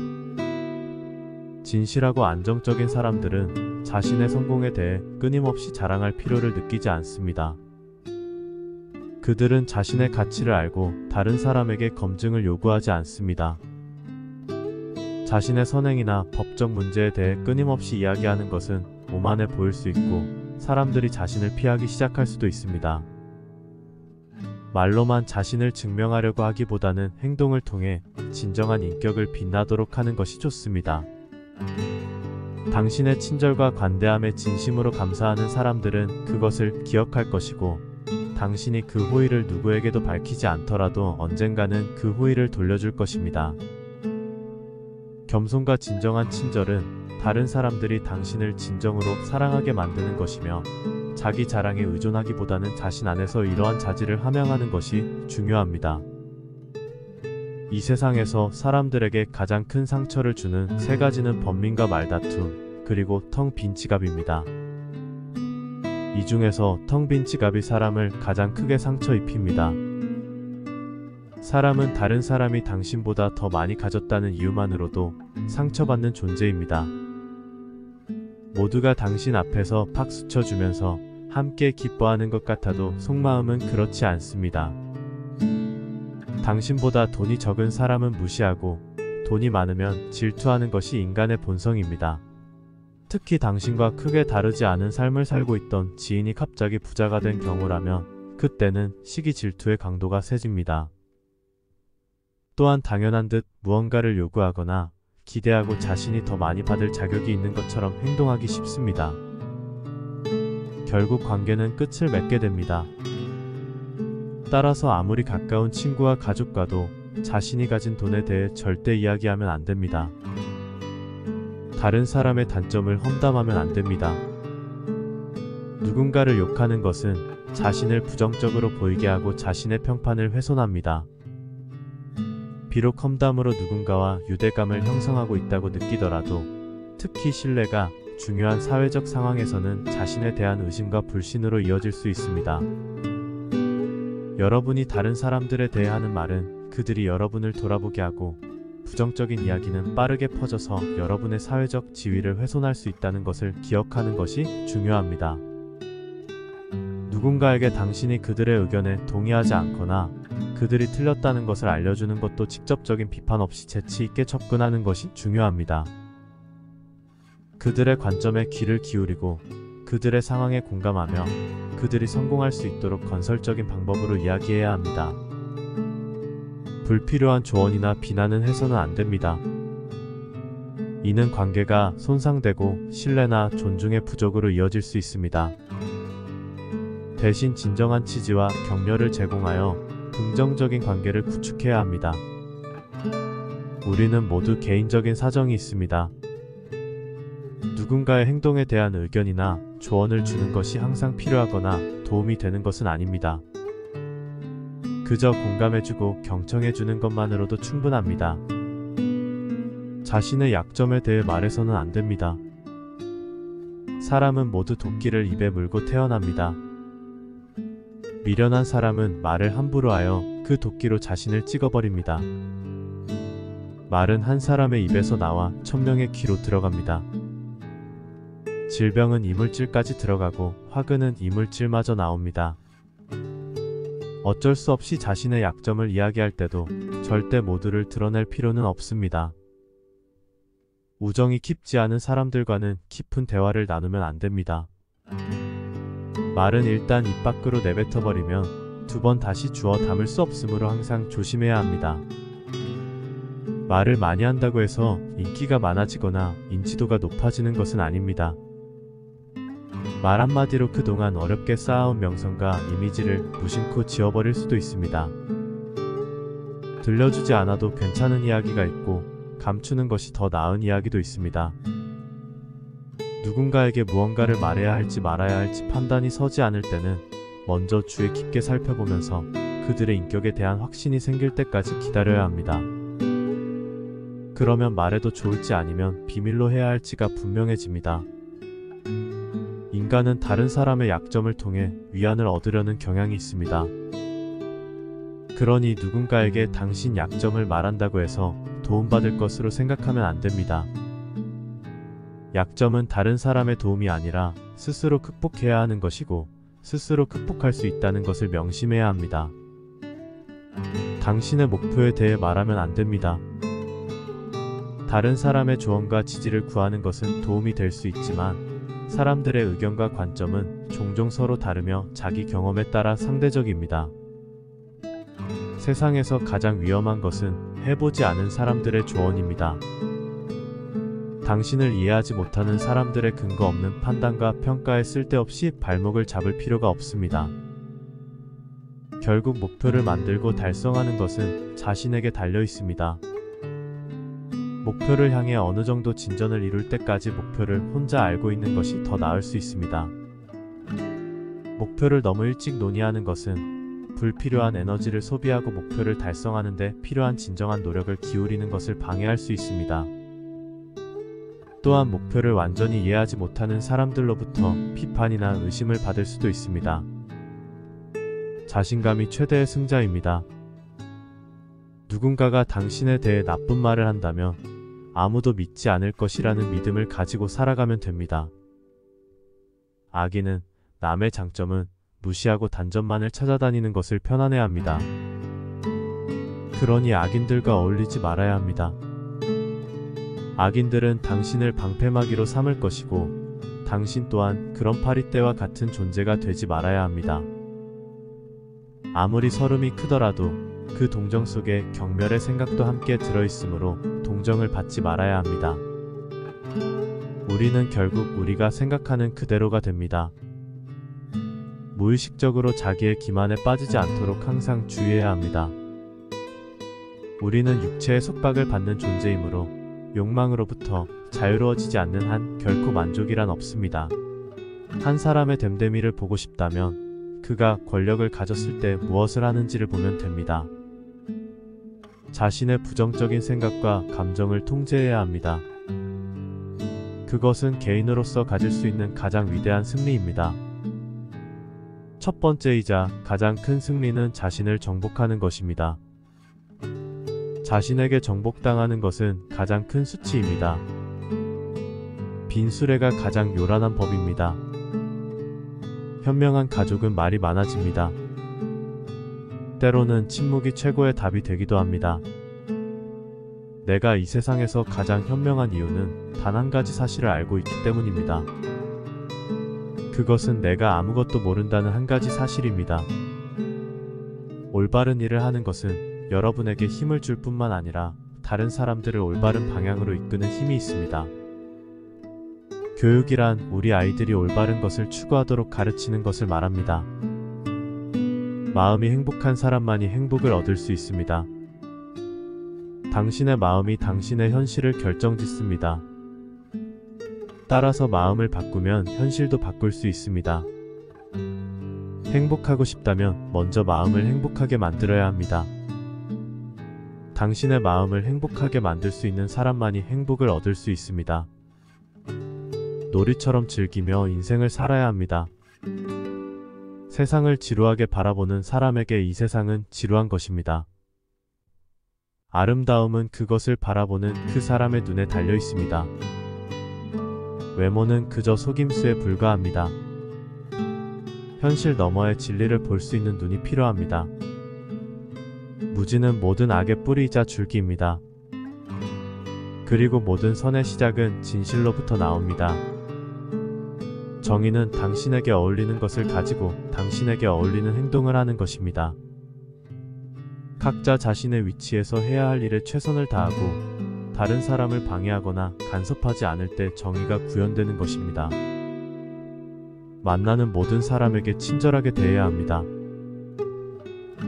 진실하고 안정적인 사람들은 자신의 성공에 대해 끊임없이 자랑할 필요를 느끼지 않습니다. 그들은 자신의 가치를 알고 다른 사람에게 검증을 요구하지 않습니다. 자신의 선행이나 법적 문제에 대해 끊임없이 이야기하는 것은 오만해 보일 수 있고 사람들이 자신을 피하기 시작할 수도 있습니다. 말로만 자신을 증명하려고 하기보다는 행동을 통해 진정한 인격을 빛나도록 하는 것이 좋습니다. 당신의 친절과 관대함에 진심으로 감사하는 사람들은 그것을 기억할 것이고, 당신이 그 호의를 누구에게도 밝히지 않더라도 언젠가는 그 호의를 돌려줄 것입니다. 겸손과 진정한 친절은 다른 사람들이 당신을 진정으로 사랑하게 만드는 것이며, 자기 자랑에 의존하기보다는 자신 안에서 이러한 자질을 함양하는 것이 중요합니다. 이 세상에서 사람들에게 가장 큰 상처를 주는 세 가지는 번민과 말다툼, 그리고 텅 빈 지갑입니다. 이 중에서 텅 빈 지갑이 사람을 가장 크게 상처 입힙니다. 사람은 다른 사람이 당신보다 더 많이 가졌다는 이유만으로도 상처받는 존재입니다. 모두가 당신 앞에서 박수 쳐주면서 함께 기뻐하는 것 같아도 속마음은 그렇지 않습니다. 당신보다 돈이 적은 사람은 무시하고 돈이 많으면 질투하는 것이 인간의 본성입니다. 특히 당신과 크게 다르지 않은 삶을 살고 있던 지인이 갑자기 부자가 된 경우라면 그때는 시기 질투의 강도가 세집니다. 또한 당연한 듯 무언가를 요구하거나 기대하고 자신이 더 많이 받을 자격이 있는 것처럼 행동하기 쉽습니다. 결국 관계는 끝을 맺게 됩니다. 따라서 아무리 가까운 친구와 가족과도 자신이 가진 돈에 대해 절대 이야기하면 안 됩니다. 다른 사람의 단점을 험담하면 안 됩니다. 누군가를 욕하는 것은 자신을 부정적으로 보이게 하고 자신의 평판을 훼손합니다. 비록 험담으로 누군가와 유대감을 형성하고 있다고 느끼더라도 특히 신뢰가 중요한 사회적 상황에서는 자신에 대한 의심과 불신으로 이어질 수 있습니다. 여러분이 다른 사람들에 대해 하는 말은 그들이 여러분을 돌아보게 하고 부정적인 이야기는 빠르게 퍼져서 여러분의 사회적 지위를 훼손할 수 있다는 것을 기억하는 것이 중요합니다. 누군가에게 당신이 그들의 의견에 동의하지 않거나 그들이 틀렸다는 것을 알려주는 것도 직접적인 비판 없이 재치 있게 접근하는 것이 중요합니다. 그들의 관점에 귀를 기울이고 그들의 상황에 공감하며 그들이 성공할 수 있도록 건설적인 방법으로 이야기해야 합니다. 불필요한 조언이나 비난은 해서는 안 됩니다. 이는 관계가 손상되고 신뢰나 존중의 부족으로 이어질 수 있습니다. 대신 진정한 지지와 격려를 제공하여 긍정적인 관계를 구축해야 합니다. 우리는 모두 개인적인 사정이 있습니다. 누군가의 행동에 대한 의견이나 조언을 주는 것이 항상 필요하거나 도움이 되는 것은 아닙니다. 그저 공감해주고 경청해주는 것만으로도 충분합니다. 자신의 약점에 대해 말해서는 안 됩니다. 사람은 모두 도끼를 입에 물고 태어납니다. 미련한 사람은 말을 함부로 하여 그 도끼로 자신을 찍어버립니다. 말은 한 사람의 입에서 나와 천명의 귀로 들어갑니다. 질병은 이물질까지 들어가고 화근은 이물질마저 나옵니다. 어쩔 수 없이 자신의 약점을 이야기할 때도 절대 모두를 드러낼 필요는 없습니다. 우정이 깊지 않은 사람들과는 깊은 대화를 나누면 안 됩니다. 말은 일단 입 밖으로 내뱉어버리면 두 번 다시 주워 담을 수 없으므로 항상 조심해야 합니다. 말을 많이 한다고 해서 인기가 많아지거나 인지도가 높아지는 것은 아닙니다. 말 한마디로 그동안 어렵게 쌓아온 명성과 이미지를 무심코 지워버릴 수도 있습니다. 들려주지 않아도 괜찮은 이야기가 있고 감추는 것이 더 나은 이야기도 있습니다. 누군가에게 무언가를 말해야 할지 말아야 할지 판단이 서지 않을 때는 먼저 주의 깊게 살펴보면서 그들의 인격에 대한 확신이 생길 때까지 기다려야 합니다. 그러면 말해도 좋을지 아니면 비밀로 해야 할지가 분명해집니다. 인간은 다른 사람의 약점을 통해 위안을 얻으려는 경향이 있습니다. 그러니 누군가에게 당신 약점을 말한다고 해서 도움받을 것으로 생각하면 안 됩니다. 약점은 다른 사람의 도움이 아니라 스스로 극복해야 하는 것이고 스스로 극복할 수 있다는 것을 명심해야 합니다. 당신의 목표에 대해 말하면 안 됩니다. 다른 사람의 조언과 지지를 구하는 것은 도움이 될 수 있지만 사람들의 의견과 관점은 종종 서로 다르며 자기 경험에 따라 상대적입니다. 세상에서 가장 위험한 것은 해보지 않은 사람들의 조언입니다. 당신을 이해하지 못하는 사람들의 근거 없는 판단과 평가에 쓸데없이 발목을 잡을 필요가 없습니다. 결국 목표를 만들고 달성하는 것은 자신에게 달려 있습니다. 목표를 향해 어느 정도 진전을 이룰 때까지 목표를 혼자 알고 있는 것이 더 나을 수 있습니다. 목표를 너무 일찍 논의하는 것은 불필요한 에너지를 소비하고 목표를 달성하는 데 필요한 진정한 노력을 기울이는 것을 방해할 수 있습니다. 또한 목표를 완전히 이해하지 못하는 사람들로부터 비판이나 의심을 받을 수도 있습니다. 자신감이 최대의 승자입니다. 누군가가 당신에 대해 나쁜 말을 한다면 아무도 믿지 않을 것이라는 믿음을 가지고 살아가면 됩니다. 악인은 남의 장점은 무시하고 단점만을 찾아다니는 것을 편안해합니다. 그러니 악인들과 어울리지 말아야 합니다. 악인들은 당신을 방패막이로 삼을 것이고 당신 또한 그런 파리떼와 같은 존재가 되지 말아야 합니다. 아무리 서름이 크더라도 그 동정 속에 경멸의 생각도 함께 들어있으므로 동정을 받지 말아야 합니다. 우리는 결국 우리가 생각하는 그대로가 됩니다. 무의식적으로 자기의 기만에 빠지지 않도록 항상 주의해야 합니다. 우리는 육체의 속박을 받는 존재이므로 욕망으로부터 자유로워지지 않는 한 결코 만족이란 없습니다. 한 사람의 됨됨이를 보고 싶다면 그가 권력을 가졌을 때 무엇을 하는지를 보면 됩니다. 자신의 부정적인 생각과 감정을 통제해야 합니다. 그것은 개인으로서 가질 수 있는 가장 위대한 승리입니다. 첫 번째이자 가장 큰 승리는 자신을 정복하는 것입니다. 자신에게 정복당하는 것은 가장 큰 수치입니다. 빈 수레가 가장 요란한 법입니다. 현명한 가족은 말이 많아집니다. 때로는 침묵이 최고의 답이 되기도 합니다. 내가 이 세상에서 가장 현명한 이유는 단 한 가지 사실을 알고 있기 때문입니다. 그것은 내가 아무것도 모른다는 한 가지 사실입니다. 올바른 일을 하는 것은 여러분에게 힘을 줄 뿐만 아니라 다른 사람들을 올바른 방향으로 이끄는 힘이 있습니다. 교육이란 우리 아이들이 올바른 것을 추구하도록 가르치는 것을 말합니다. 마음이 행복한 사람만이 행복을 얻을 수 있습니다. 당신의 마음이 당신의 현실을 결정짓습니다. 따라서 마음을 바꾸면 현실도 바꿀 수 있습니다. 행복하고 싶다면 먼저 마음을 행복하게 만들어야 합니다. 당신의 마음을 행복하게 만들 수 있는 사람만이 행복을 얻을 수 있습니다. 놀이처럼 즐기며 인생을 살아야 합니다. 세상을 지루하게 바라보는 사람에게 이 세상은 지루한 것입니다. 아름다움은 그것을 바라보는 그 사람의 눈에 달려 있습니다. 외모는 그저 속임수에 불과합니다. 현실 너머의 진리를 볼 수 있는 눈이 필요합니다. 무지는 모든 악의 뿌리이자 줄기입니다. 그리고 모든 선의 시작은 진실로부터 나옵니다. 정의는 당신에게 어울리는 것을 가지고 당신에게 어울리는 행동을 하는 것입니다. 각자 자신의 위치에서 해야 할 일에 최선을 다하고 다른 사람을 방해하거나 간섭하지 않을 때 정의가 구현되는 것입니다. 만나는 모든 사람에게 친절하게 대해야 합니다.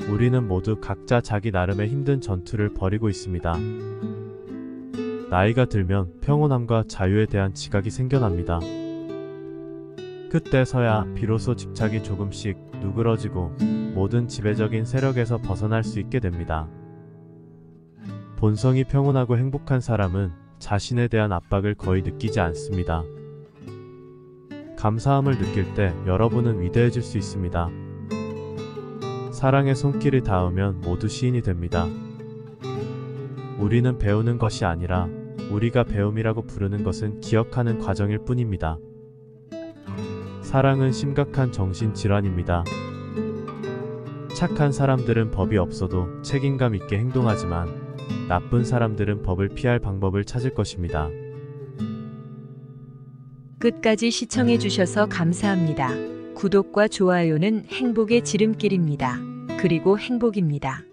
우리는 모두 각자 자기 나름의 힘든 전투를 벌이고 있습니다. 나이가 들면 평온함과 자유에 대한 지각이 생겨납니다. 그때서야 비로소 집착이 조금씩 누그러지고 모든 지배적인 세력에서 벗어날 수 있게 됩니다. 본성이 평온하고 행복한 사람은 자신에 대한 압박을 거의 느끼지 않습니다. 감사함을 느낄 때 여러분은 위대해질 수 있습니다. 사랑의 손길이 닿으면 모두 시인이 됩니다. 우리는 배우는 것이 아니라 우리가 배움이라고 부르는 것은 기억하는 과정일 뿐입니다. 사랑은 심각한 정신질환입니다. 착한 사람들은 법이 없어도 책임감 있게 행동하지만 나쁜 사람들은 법을 피할 방법을 찾을 것입니다. 끝까지 시청해 주셔서 감사합니다. 구독과 좋아요는 행복의 지름길입니다. 그리고 행복입니다.